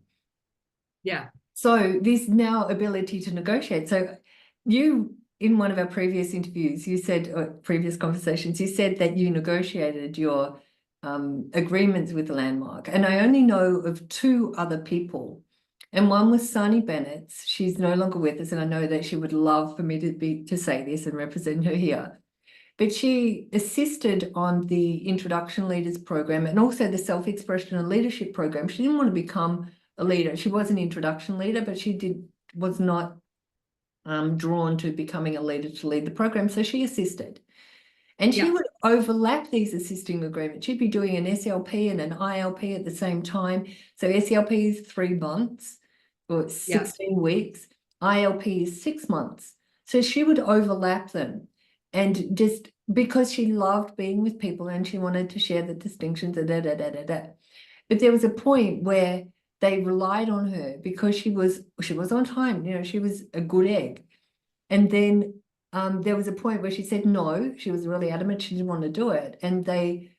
Yeah. So this now ability to negotiate. So you, in one of our previous interviews, you said, or previous conversations, you said that you negotiated your agreements with Landmark. And I only know of two other people. And one was Sani Bennett. She's no longer with us, and I know that she would love for me to say this and represent her here. But she assisted on the Introduction Leaders program and also the Self-Expression and Leadership program. She didn't want to become a leader. She was an introduction leader, but she was not drawn to becoming a leader to lead the program. So she assisted. And she would overlap these assisting agreements. She'd be doing an SLP and an ILP at the same time. So SLP is 3 months or 16 weeks. ILP is 6 months. So she would overlap them. And just because she loved being with people and she wanted to share the distinctions, But there was a point where they relied on her because she was on time. She was a good egg. And then there was a point where she said no. She was really adamant she didn't want to do it. And they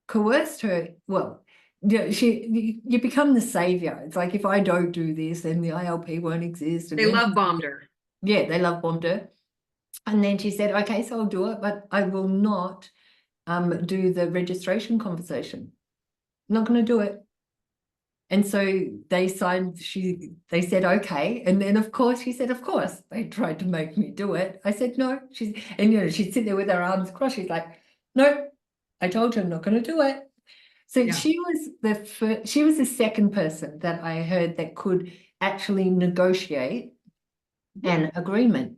coerced her. Well, yeah, you become the savior. It's like, if I don't do this, then the ILP won't exist. And They then, love bombed her. yeah, they love bombed her. And then she said, okay, so I'll do it, but I will not do the registration conversation. I'm not going to do it. And so they said, okay. And then, of course, she said, of course, they tried to make me do it. I said, no. And she'd sit there with her arms crossed. She's like, no, I told you I'm not going to do it. So Yeah. she was the second person that I heard that could actually negotiate an agreement.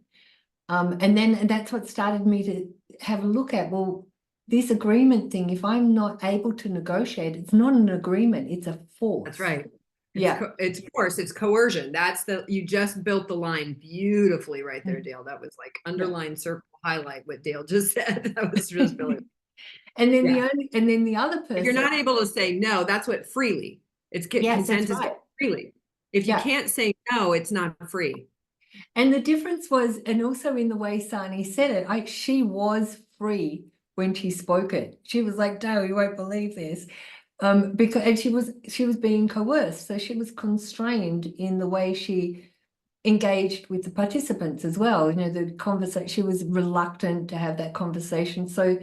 And that's what started me to have a look at, well, this agreement thing, if I'm not able to negotiate, it's not an agreement, it's a force. That's right. Yeah. It's force, it's coercion. You just built the line beautifully right there, Dale. That was like underline, circle, highlight what Dale just said. That was just brilliant. And then the other person. If you're not able to say no, that's what freely. Yes, consent that's is right. freely. If you can't say no, it's not free. And the difference was, and also in the way Sani said it, she was free when she spoke it. She was like, Dale, you won't believe this. And she was being coerced. So she was constrained in the way she engaged with the participants as well. The conversation, she was reluctant to have that conversation. So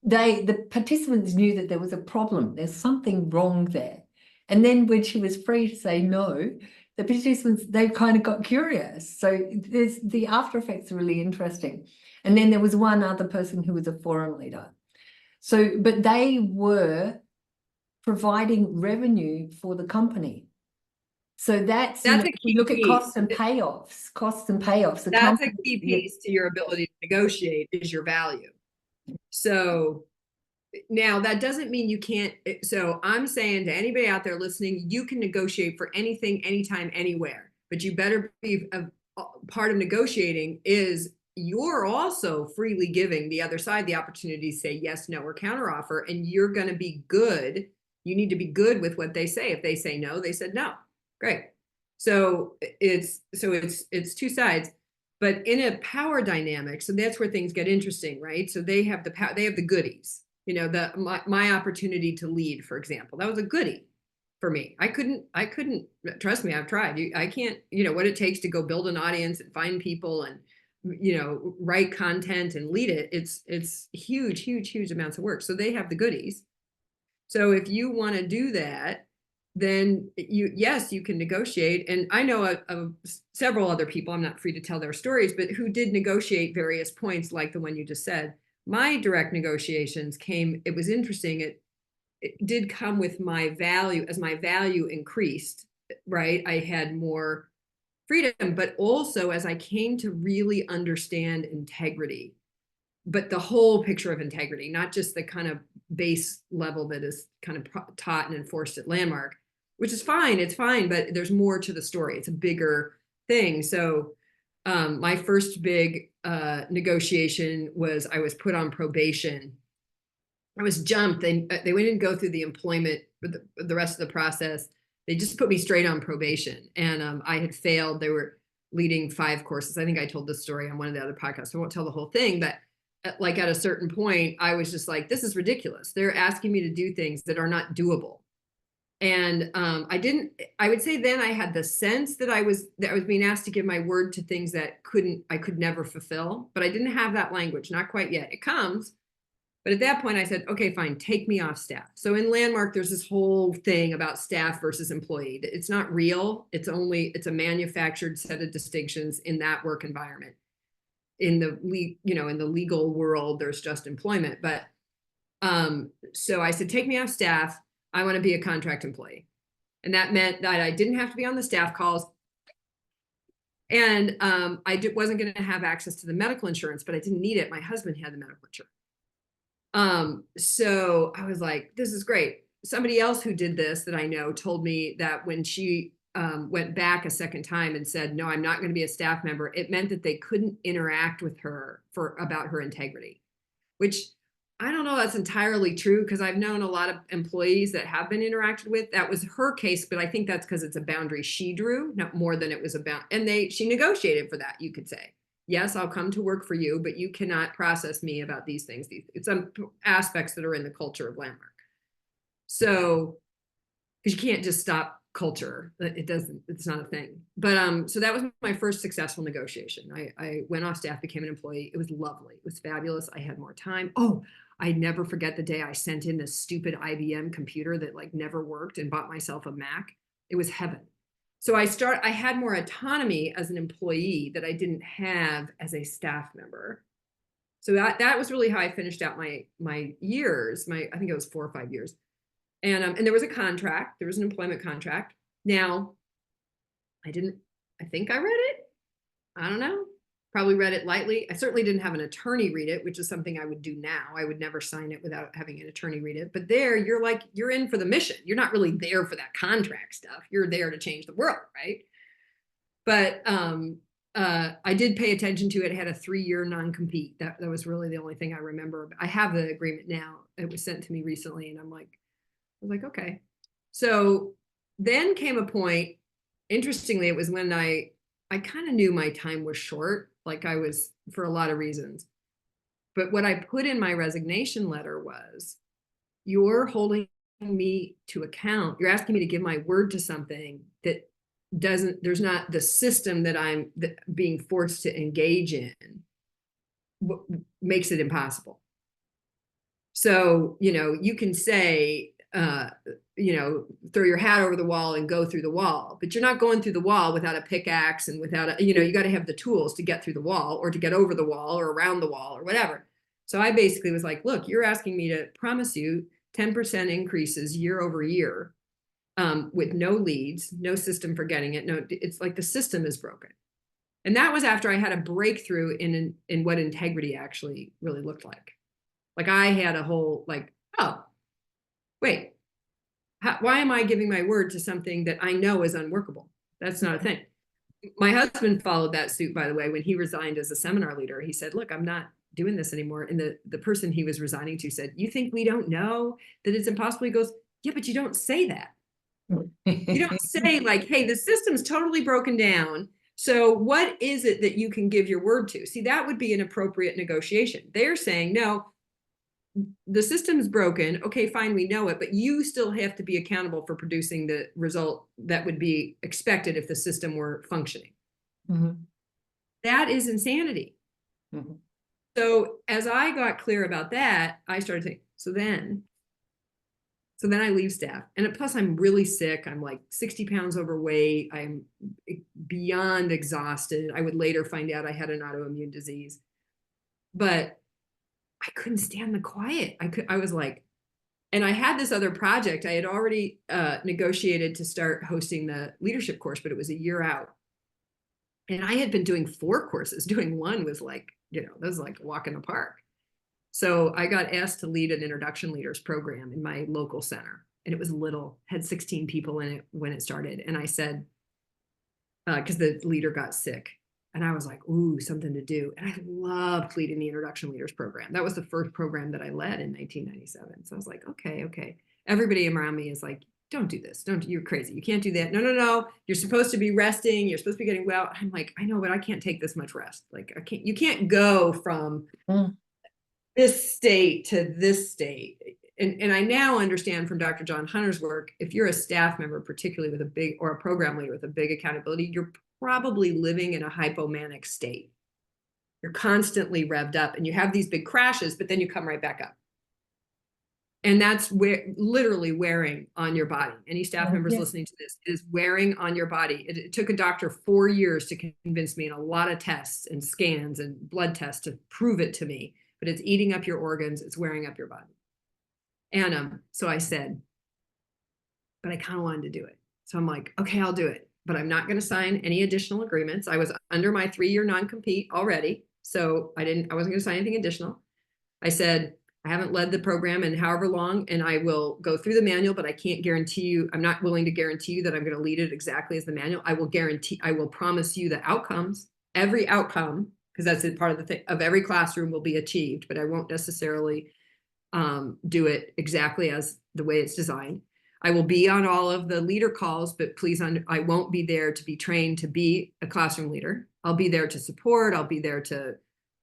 the participants knew that there was a problem. There's something wrong there. And then when she was free to say no, the participants, they kind of got curious. So the after effects are really interesting. And then there was one other person who was a forum leader. So, but they were providing revenue for the company. So that's a key look at piece. costs and payoffs. That's a key piece to your ability to negotiate is your value. So now that doesn't mean you can't. So I'm saying to anybody out there listening, you can negotiate for anything, anytime, anywhere, but you better be a part of negotiating is you're also freely giving the other side the opportunity to say yes, no, or counteroffer, and you're going to be good. You need to be good with what they say. If they say no, they said no. Great. So it's two sides, but in a power dynamic, so that's where things get interesting, right? So they have the power, they have the goodies. My opportunity to lead, for example, that was a goodie for me. I couldn't, trust me, I've tried. I can't, what it takes to go build an audience and find people and, write content and lead it. It's huge amounts of work. So they have the goodies. So if you want to do that, then you can negotiate. And I know of several other people, I'm not free to tell their stories, but who did negotiate various points like the one you just said. My direct negotiations it was interesting. It did come with my value. As my value increased, right, I had more freedom, but also as I came to really understand integrity, but the whole picture of integrity, not just the kind of base level that is kind of taught and enforced at Landmark, which is fine. It's fine, but there's more to the story. It's a bigger thing. So my first big negotiation was I was put on probation. I was jumped. They didn't go through the employment for the rest of the process. They just put me straight on probation. And I had failed. They were leading 5 courses. I think I told this story on one of the other podcasts. I won't tell the whole thing, but like at a certain point, I was just like, this is ridiculous. They're asking me to do things that are not doable. And I would say then I had the sense that I was being asked to give my word to things that I could never fulfill, but I didn't have that language, not quite yet. It comes. But at that point I said, okay, fine, take me off staff. So in Landmark, there's this whole thing about staff versus employee. It's not real. It's a manufactured set of distinctions in that work environment. In the legal world, there's just employment. But so I said, take me off staff. I want to be a contract employee. And that meant that I didn't have to be on the staff calls. And wasn't going to have access to the medical insurance, but I didn't need it. My husband had the medical insurance. So I was like, this is great. Somebody else who did this that I know told me that when she went back a second time and said, no, I'm not going to be a staff member, it meant that they couldn't interact with her about her integrity, which I don't know that's entirely true because I've known a lot of employees that have been interacted with. That was her case, but I think that's because it's a boundary she drew, not more than it was about. And she negotiated for that, you could say. Yes, I'll come to work for you, but you cannot process me about these things. It's some aspects that are in the culture of Landmark. So because you can't just stop culture. It doesn't, it's not a thing. But so that was my first successful negotiation. I went off staff, became an employee. It was lovely. It was fabulous. I had more time. Oh, I never forget the day I sent in this stupid IBM computer that like never worked and bought myself a Mac. It was heaven. So I had more autonomy as an employee that I didn't have as a staff member. So that was really how I finished out my years. I think it was 4 or 5 years. And there was a contract. There was an employment contract. Now, I think I read it. I don't know. Probably read it lightly. I certainly didn't have an attorney read it, which is something I would do now. I would never sign it without having an attorney read it. But there, you're in for the mission. You're not really there for that contract stuff. You're there to change the world, right? But I did pay attention to it. It had a 3-year non-compete. That was really the only thing I remember. I have the agreement now. It was sent to me recently, and I was like, okay. So then came a point, interestingly, it was when I kind of knew my time was short, like I was, for a lot of reasons. But what I put in my resignation letter was, you're holding me to account. You're asking me to give my word to something that there's not the system that I'm being forced to engage in makes it impossible. So, you can say, throw your hat over the wall and go through the wall, but you're not going through the wall without a pickaxe and without you got to have the tools to get through the wall or to get over the wall or around the wall or whatever. So I basically was like, look, you're asking me to promise you 10% increases year over year, with no leads, no system for getting it. No, it's like the system is broken. And that was after I had a breakthrough in what integrity actually really looked like. Like I had a whole oh, wait, why am I giving my word to something that I know is unworkable? That's not a thing. My husband followed that suit, by the way, when he resigned as a seminar leader. He said, look, I'm not doing this anymore. And the person he was resigning to said, you think we don't know that it's impossible? He goes, yeah, but you don't say that. You don't say like, hey, the system's totally broken down. So what is it that you can give your word to? See, that would be an appropriate negotiation. They're saying, no, the system's broken. Okay, fine, we know it, but you still have to be accountable for producing the result that would be expected if the system were functioning. Mm-hmm. That is insanity. Mm-hmm. So as I got clear about that, I started thinking, so then I leave staff. And plus I'm really sick. I'm like 60 pounds overweight. I'm beyond exhausted. I would later find out I had an autoimmune disease, but I couldn't stand the quiet. I was like, and I had this other project. I had already negotiated to start hosting the leadership course, but it was a year out. And I had been doing 4 courses. Doing one was like, that was like a walk in the park. So I got asked to lead an introduction leaders program in my local center. And it was little, had 16 people in it when it started. And I said, because the leader got sick. And I was like, ooh, something to do. And I loved leading the introduction leaders program. That was the first program that I led in 1997. So I was like, okay. Everybody around me is like, don't do this. You're crazy. You can't do that. No. You're supposed to be resting. You're supposed to be getting well. I'm like, I know, but I can't take this much rest. Like you can't go from this state to this state. And I now understand from Dr. John Hunter's work, if you're a staff member, particularly with or a program leader with a big accountability, you're probably living in a hypomanic state. You're constantly revved up and you have these big crashes, but then you come right back up. And that's literally wearing on your body. Any staff members listening to this, is wearing on your body. It took a doctor 4 years to convince me, and a lot of tests and scans and blood tests to prove it to me. But it's eating up your organs. It's wearing up your body. And so I said, but I kind of wanted to do it. So I'm like, okay, I'll do it. But I'm not going to sign any additional agreements. I was under my 3-year non-compete already. So I wasn't going to sign anything additional. I said, I haven't led the program in however long, and I will go through the manual, but I can't guarantee you, I'm not willing to guarantee you that I'm going to lead it exactly as the manual. I will promise you the outcomes, every outcome, because that's part of the thing of every classroom will be achieved, but I won't necessarily do it exactly as the way it's designed. I will be on all of the leader calls, but please, I won't be there to be trained to be a classroom leader. I'll be there to support. I'll be there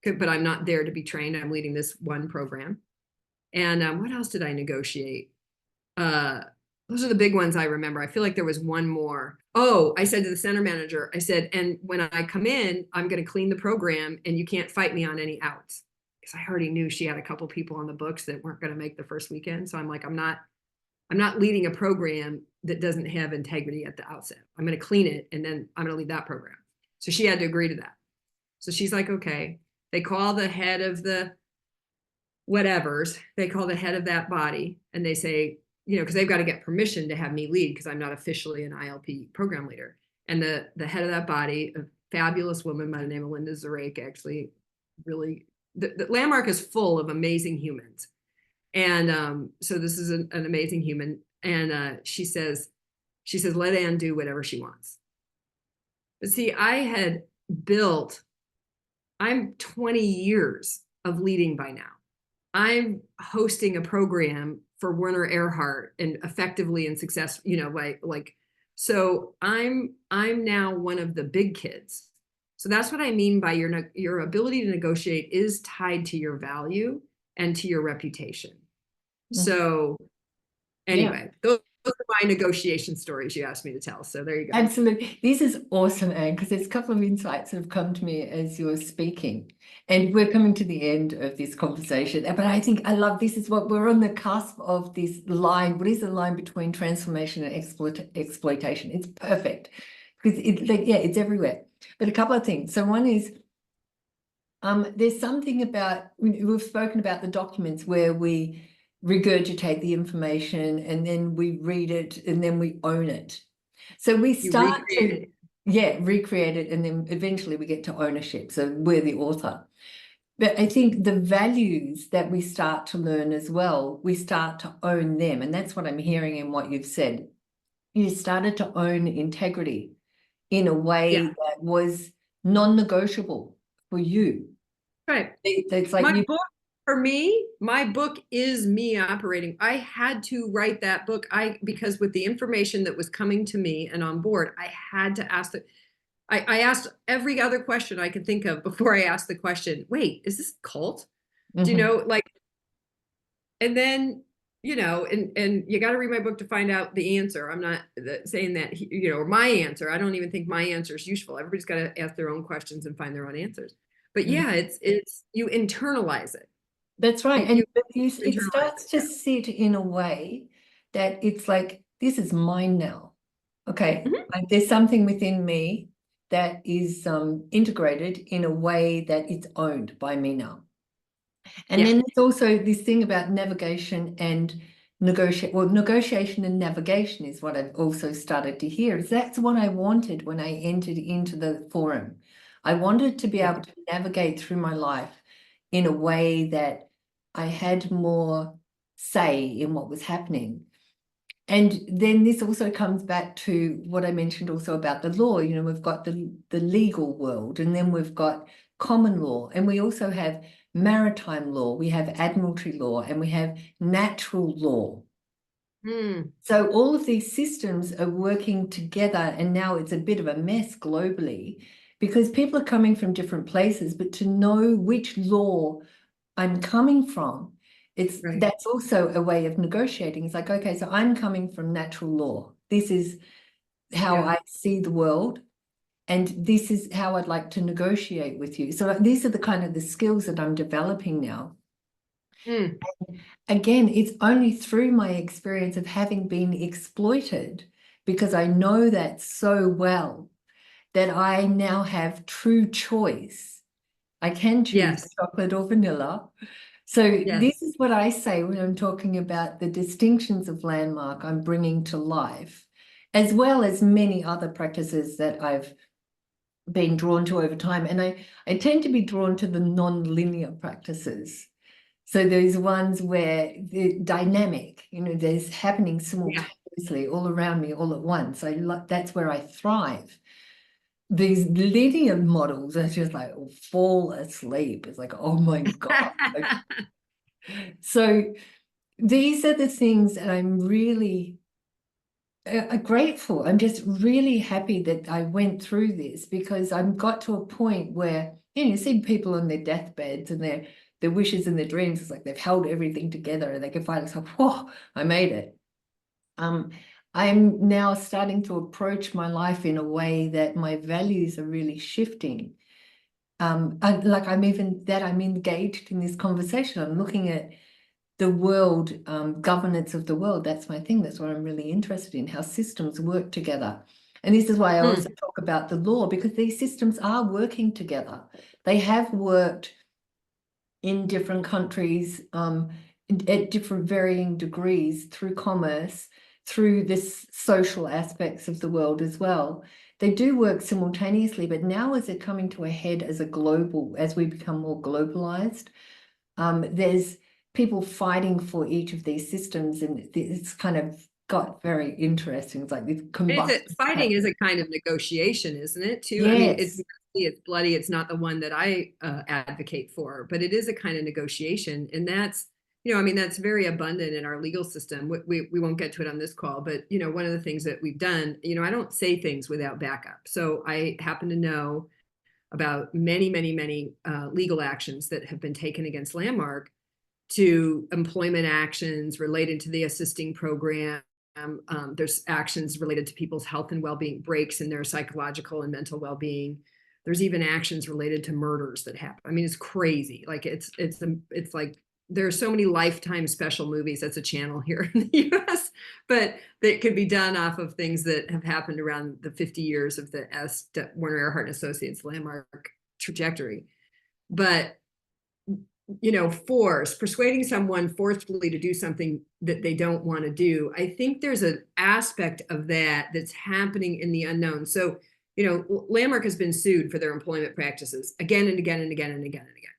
but I'm not there to be trained. I'm leading this one program. And what else did I negotiate? Those are the big ones I remember. I feel like there was one more. Oh, I said to the center manager, I said, and when I come in, I'm going to clean the program and you can't fight me on any outs. Because I already knew she had a couple people on the books that weren't going to make the first weekend. So I'm like, I'm not leading a program that doesn't have integrity at the outset. I'm going to clean it and then I'm going to lead that program. So she had to agree to that. So she's like, okay. They call the head of the whatevers, they call the head of that body and they say, because they've got to get permission to have me lead because I'm not officially an ILP program leader. And the head of that body, a fabulous woman by the name of Linda Zarek, actually really, the Landmark is full of amazing humans. And so this is an amazing human. And she says, let Ann do whatever she wants. But see, I'm 20 years of leading by now. I'm hosting a program for Werner Erhard and effectively and success, so I'm now one of the big kids. So that's what I mean by your ability to negotiate is tied to your value and to your reputation. So anyway, those are my negotiation stories you asked me to tell. So there you go. Absolutely. This is awesome, Anne, because there's a couple of insights that have come to me as you're speaking. And we're coming to the end of this conversation. But I think I love this is what we're on the cusp of this line. What is the line between transformation and exploitation? It's perfect because it's everywhere. But a couple of things. So one is there's something about, we've spoken about the documents where we regurgitate the information and then we read it and then we own it. So we start to recreate it and then eventually we get to ownership. So we're the author. But I think the values that we start to learn as well, we start to own them. And that's what I'm hearing in what you've said. You started to own integrity in a way that was non-negotiable for you. Right. It's like for me, my book is me operating. I had to write that book. Because with the information that was coming to me and on board, I had to ask I asked every other question I could think of before I asked the question, wait, is this cult? Do you know, and then, and you got to read my book to find out the answer. I'm not saying that, or my answer. I don't even think my answer is useful. Everybody's got to ask their own questions and find their own answers. But yeah, it's you internalize it. That's right. And it starts to sit in a way that it's like, this is mine now. Okay. Like there's something within me that is integrated in a way that it's owned by me now. And then there's also this thing about navigation and negotiation and navigation is what I've also started to hear. Is that's what I wanted when I entered into the forum. I wanted to be able to navigate through my life in a way that I had more say in what was happening. And then this also comes back to what I mentioned also about the law. We've got the legal world, and then we've got common law, and we also have maritime law, we have admiralty law, and we have natural law. So all of these systems are working together, and now it's a bit of a mess globally because people are coming from different places, but to know which law I'm coming from, that's also a way of negotiating. It's like, okay, so I'm coming from natural law. This is how I see the world, and this is how I'd like to negotiate with you. So these are the kind of the skills that I'm developing now. Again, it's only through my experience of having been exploited, because I know that so well, that I now have true choice. I can choose chocolate or vanilla. So this is what I say when I'm talking about the distinctions of Landmark I'm bringing to life, as well as many other practices that I've been drawn to over time. And I tend to be drawn to the non-linear practices. So those ones where the dynamic, there's happening simultaneously all around me all at once. That's where I thrive. These linear models are just like fall asleep. It's like, oh my God. So these are the things that I'm really grateful. I'm just really happy that I went through this, because I've got to a point where, you see people on their deathbeds and their wishes and their dreams, it's like they've held everything together and they can find themselves, whoa, I made it. I'm now starting to approach my life in a way that my values are really shifting. I'm engaged in this conversation. I'm looking at the world, governance of the world. That's my thing. That's what I'm really interested in, how systems work together. And this is why I also talk about the law, because these systems are working together. They have worked in different countries at different varying degrees through commerce, through this social aspects of the world as well. They do work simultaneously, but now as they're coming to a head as as we become more globalized, there's people fighting for each of these systems, and it's kind of got very interesting. It's like this combustion. Fighting is a kind of negotiation, isn't it, too? I mean, Yes. it's bloody. It's not the one that I advocate for, but it is a kind of negotiation. And that's, I mean, that's very abundant in our legal system. We won't get to it on this call, but, one of the things that we've done, I don't say things without backup. So I happen to know about many, many, many legal actions that have been taken against Landmark, to employment actions related to the assisting program. There's actions related to people's health and well-being, breaks in their psychological and mental well-being. There's even actions related to murders that happen. I mean, it's crazy. Like it's like there are so many Lifetime special movies. That's a channel here in the US, but that could be done off of things that have happened around the 50 years of the Werner Erhard and Associates Landmark trajectory. But persuading someone forcefully to do something that they don't want to do. I think there's an aspect of that that's happening in the unknown. So, Landmark has been sued for their employment practices again and again and again and again and again.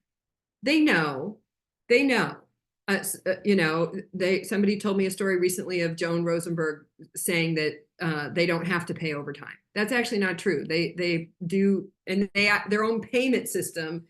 They know. Somebody told me a story recently of Joan Rosenberg saying that they don't have to pay overtime. That's actually not true. They do, and their own payment system.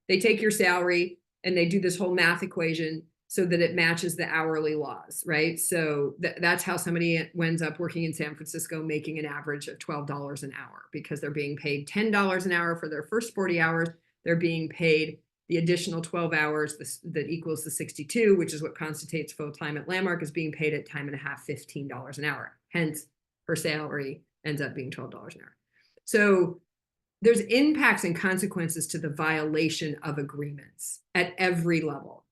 They take your salary and they do this whole math equation so that it matches the hourly laws, right? So that's how somebody ends up working in San Francisco making an average of $12 an hour, because they're being paid $10 an hour for their first 40 hours. They're being paid the additional 12 hours that equals the 62, which is what constitutes full time at Landmark, is being paid at time and a half, $15 an hour. Hence, her salary ends up being $12 an hour. So there's impacts and consequences to the violation of agreements at every level.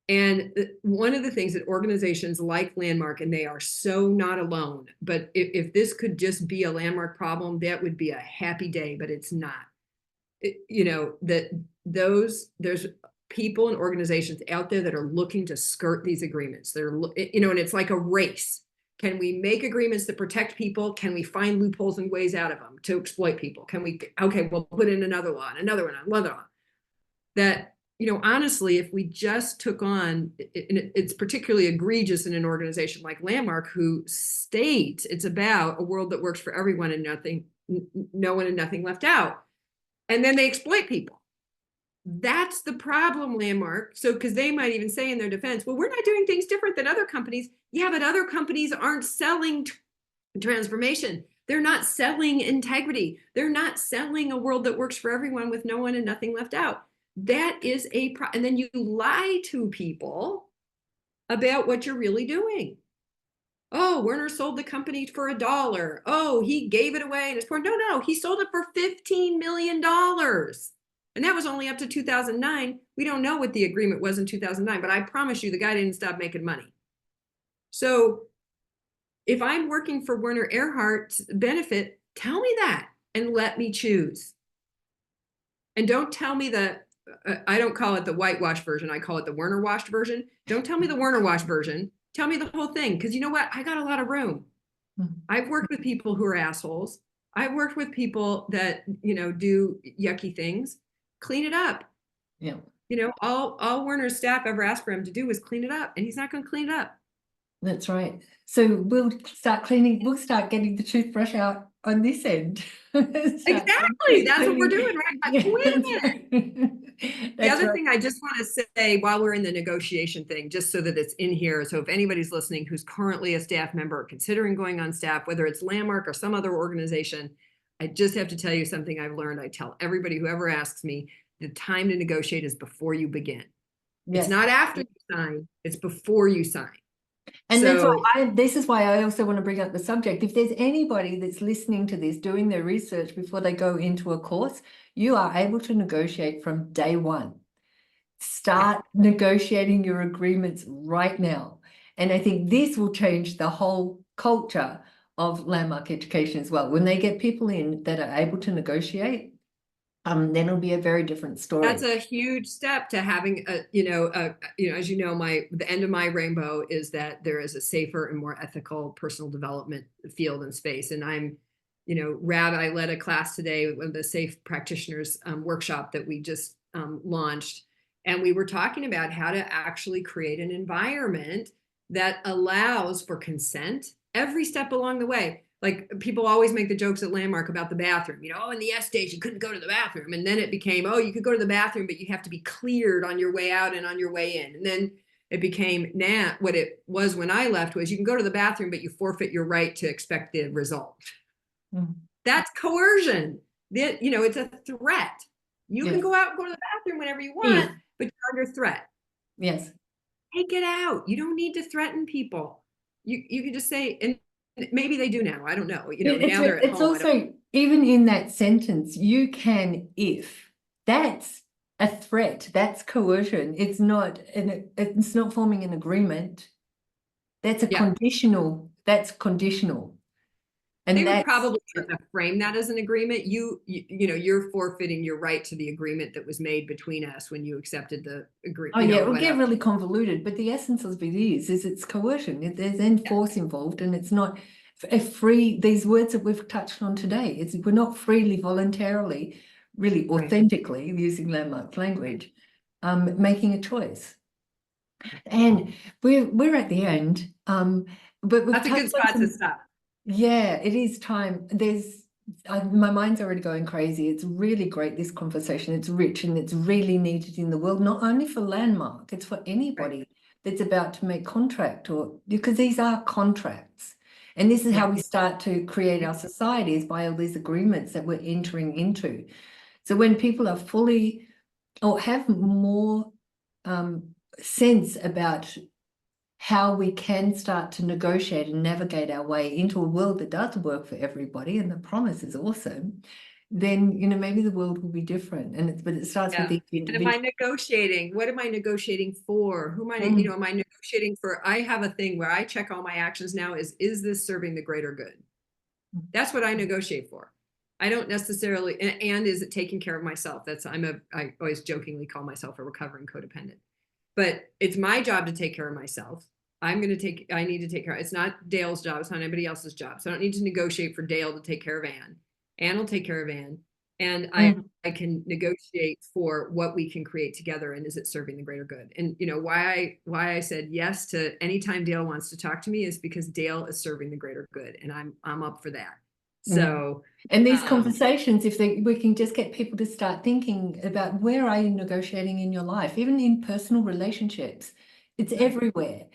And one of the things that organizations like Landmark, and they are so not alone, but if this could just be a Landmark problem, that would be a happy day, but it's not. There's people and organizations out there that are looking to skirt these agreements. And it's like a race. Can we make agreements that protect people? Can we find loopholes and ways out of them to exploit people? We'll put in another law, another one. That, honestly, if we just took on, and it's particularly egregious in an organization like Landmark, who states it's about a world that works for everyone and no one and nothing left out. And then they exploit people. That's the problem, Landmark. So, because they might even say in their defense, well, we're not doing things different than other companies. Yeah, but other companies aren't selling transformation. They're not selling integrity. They're not selling a world that works for everyone with no one and nothing left out. That is and then you lie to people about what you're really doing. Oh, Werner sold the company for $1. Oh, he gave it away and it's poor. No, he sold it for $15 million. And that was only up to 2009. We don't know what the agreement was in 2009, but I promise you the guy didn't stop making money. So if I'm working for Werner Erhard's benefit, tell me that and let me choose. And don't tell me I don't call it the whitewash version. I call it the Werner washed version. Don't tell me the Werner washed version. Tell me the whole thing. Because you know what? I got a lot of room. I've worked with people who are assholes. I've worked with people that, do yucky things. Clean it up. Yeah. All Werner's staff ever asked for him to do was clean it up, and he's not going to clean it up. That's right. So we'll start getting the toothbrush out on this end. Exactly. That's what we're doing, right? Yeah, wait a minute. The other thing I just want to say while we're in the negotiation thing, just so that it's in here. So if anybody's listening who's currently a staff member or considering going on staff, whether it's Landmark or some other organization, I just have to tell you something I've learned. I tell everybody who ever asks me, the time to negotiate is before you begin. Yes. It's not after you sign, it's before you sign. And that's So why this is why I also want to bring up the subject. If there's anybody that's listening to this, doing their research before they go into a course, you are able to negotiate from day one. yeah, Start negotiating your agreements right now. And I think this will change the whole culture of landmark education as well. When they get people in that are able to negotiate, then it'll be a very different that's story. a huge step to having as you know, the end of my rainbow is that there is a safer and more ethical personal development field and space. And I led a class today, one of the safe practitioners workshop that we just launched. And we were talking about how to actually create an environment that allows for consent every step along the way. Like people always make the jokes at Landmark about the bathroom, in the S stage, you couldn't go to the bathroom. And then it became, oh, you could go to the bathroom, but you have to be cleared on your way out and on your way in. And then it became what it was when I left was you can go to the bathroom, but you forfeit your right to expect the result. Mm. That's coercion. It's a threat. You can Yes. go out and go to the bathroom whenever you want, If, but you're under threat. yes. Take it out. You don't need to threaten people. You can just say, and maybe they do now. I don't know. Now they're at It's home. also, even in that sentence, you can if. That's a threat. That's coercion. It's not forming an agreement. That's a Yeah. conditional. That's conditional. They And would that's, probably have to frame that as an agreement. You're forfeiting your right to the agreement that was made between us when you accepted the oh agreement, yeah, it'll get whatever. really convoluted, but the essence of it is it's coercion. There's then Yeah, force involved, and it's not a free, these words that we've touched on today, we're not freely, voluntarily, really right. authentically, using landmark language, making a choice. And we're at the end, but we've That's a good touched on spot to some, stop. yeah, it is time. My mind's already going crazy. It's really great, this conversation. It's rich and it's really needed in the world, not only for Landmark, it's for Right. anybody that's about to make contract, or because these are contracts. And this is Yeah. how we start to create our societies, by all these agreements that we're entering into. So when people are fully, or have more sense about how we can start to negotiate and navigate our way into a world that does work for everybody, and the promise is awesome, then maybe the world will be different. But it starts with Yeah. each And am I individual. negotiating? What am I negotiating for? Who am I, Mm, am I negotiating for? I have a thing where I check all my actions now is this serving the greater good? That's what I negotiate for. I don't necessarily, and is it taking care of myself? I always jokingly call myself a recovering codependent, but it's my job to take care of myself. I need to take care. It's not Dale's job. It's not anybody else's job. So I don't need to negotiate for Dale to take care of Anne. Anne will take care of Anne. And mm, I can negotiate for what we can create together, and is it serving the greater good? And why I said yes to anytime Dale wants to talk to me is because Dale is serving the greater good, and I'm up for that. mm. So And these um, conversations, we can just get people to start thinking about, where are you negotiating in your life, even in personal relationships. It's right. everywhere.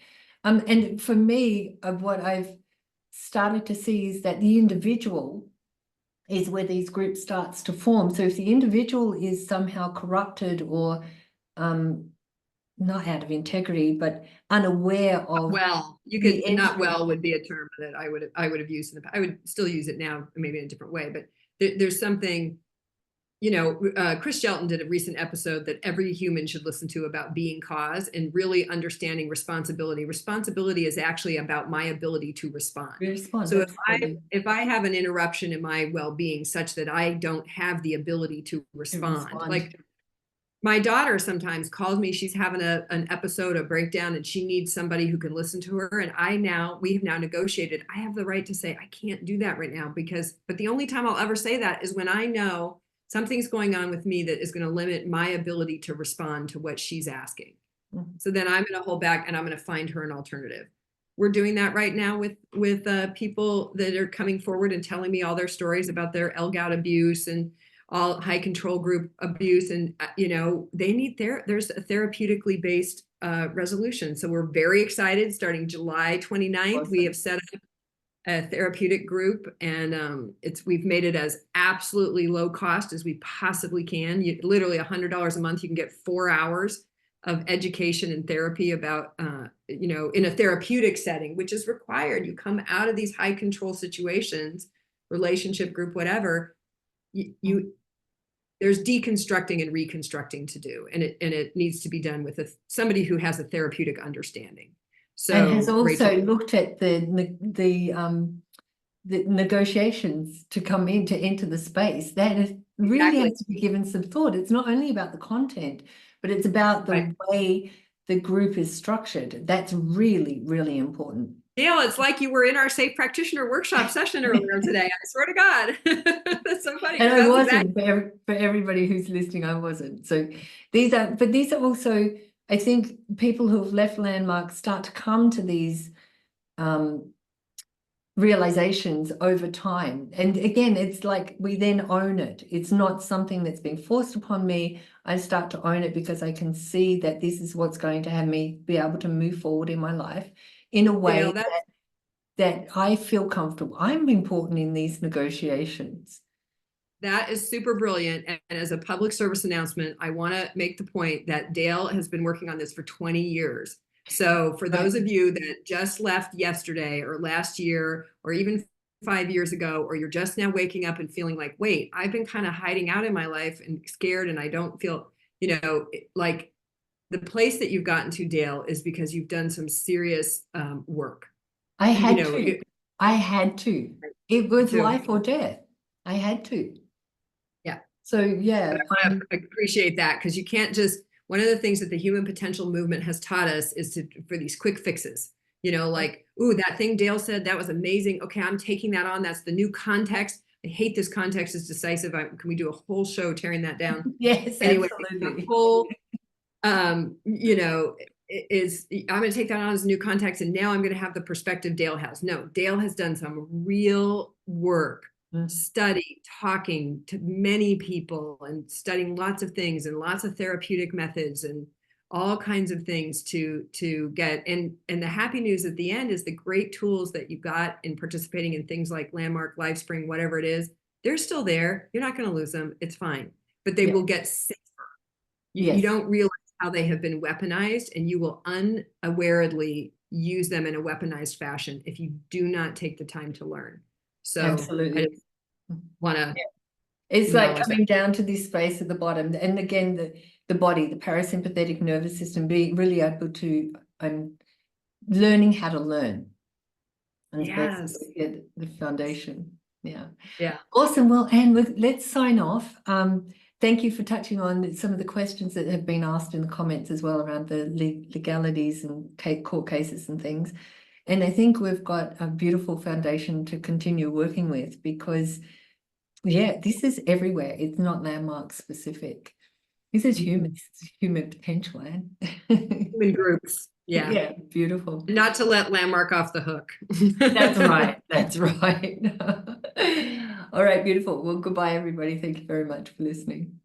And for me, of what I've started to see is that the individual is where these groups starts to form. So if the individual is somehow corrupted, or not out of integrity, but unaware of Well, you the could not entry. well would be a term that I would have used in the past. I would still use it now, maybe in a different way, but there's something, Chris Shelton did a recent episode that every human should listen to about being cause and really understanding responsibility. Responsibility is actually about my ability to respond. Respond, So absolutely. if I have an interruption in my well-being such that I don't have the ability to To respond, respond. like my daughter sometimes calls me, she's having an episode, a breakdown, and she needs somebody who can listen to her. And we have now negotiated, I have the right to say, I can't do that right now, but the only time I'll ever say that is when I know something's going on with me that is going to limit my ability to respond to what she's asking. Mhm. So then I'm going to hold back and I'm going to find her an alternative. We're doing that right now with people that are coming forward and telling me all their stories about their LGOT abuse and all high control group abuse. And, they need there's a therapeutically based resolution. So we're very excited. Starting July 29th, we have Awesome. set up a therapeutic group, and we've made it as absolutely low cost as we possibly can. Literally $100 a month, you can get 4 hours of education and therapy about, you know, in a therapeutic setting, which is required. You come out of these high control situations, relationship group, whatever, there's deconstructing and reconstructing to do, and it needs to be done with somebody who has a therapeutic understanding. So, and has also Rachel, looked at the negotiations to come in to enter the space. That is really exactly. has to be given some thought. It's not only about the content, but it's about the Right. way the group is structured. That's really, really important. Dale, it's like you were in our safe practitioner workshop session earlier today. I swear to God. That's so funny. And I That's wasn't, exactly. for everybody who's listening, I wasn't. So these are also, I think, people who have left landmarks start to come to these realizations over time. And again, it's like we then own it. It's not something that's being forced upon me. I start to own it because I can see that this is what's going to have me be able to move forward in my life in a way Dale, that I feel comfortable. I'm important in these negotiations. that is super brilliant. And as a public service announcement, I want to make the point that Dale has been working on this for 20 years. So for those of you that just left yesterday or last year or even 5 years ago, or you're just now waking up and feeling like, wait, I've been kind of hiding out in my life and scared and I don't feel, you know, like the place that you've gotten to, Dale, is because you've done some serious work. I You had know, to. I had to. It was too. life or death. I had to. Yeah. So yeah. But I want to appreciate that, because you can't just, one of the things that the human potential movement has taught us is for these quick fixes, you know, like, ooh, that thing Dale said, that was amazing. Okay, I'm taking that on. That's the new context. I hate this context is decisive. Can we do a whole show tearing that down? Yes, Anyway, the absolutely. whole, you know, is I'm going to take that on as a new context, and now I'm going to have the perspective Dale has. No, Dale has done some real work, study, talking to many people and studying lots of things and lots of therapeutic methods and all kinds of things to get. And the happy news at the end is the great tools that you got in participating in things like Landmark, Livespring, whatever it is, they're still there. You're not going to lose them. It's fine, but they will get safer. You don't realize how they have been weaponized, and you will unawarely use them in a weaponized fashion if you do not take the time to learn. So Absolutely. I just want to It's like coming down to this space at the bottom. And again, the body, the parasympathetic nervous system, being really able to learning how to learn. And basically the foundation. Yeah. Yeah. Awesome. Well, Anne, let's sign off. Thank you for touching on some of the questions that have been asked in the comments as well around the legalities and court cases and things. And I think we've got a beautiful foundation to continue working with, because, yeah, this is everywhere. It's not landmark specific. This is human potential, Anne. Human groups. Yeah. Yeah, beautiful. Not to let Landmark off the hook. That's right. That's right. All right, beautiful. Well, goodbye, everybody. Thank you very much for listening.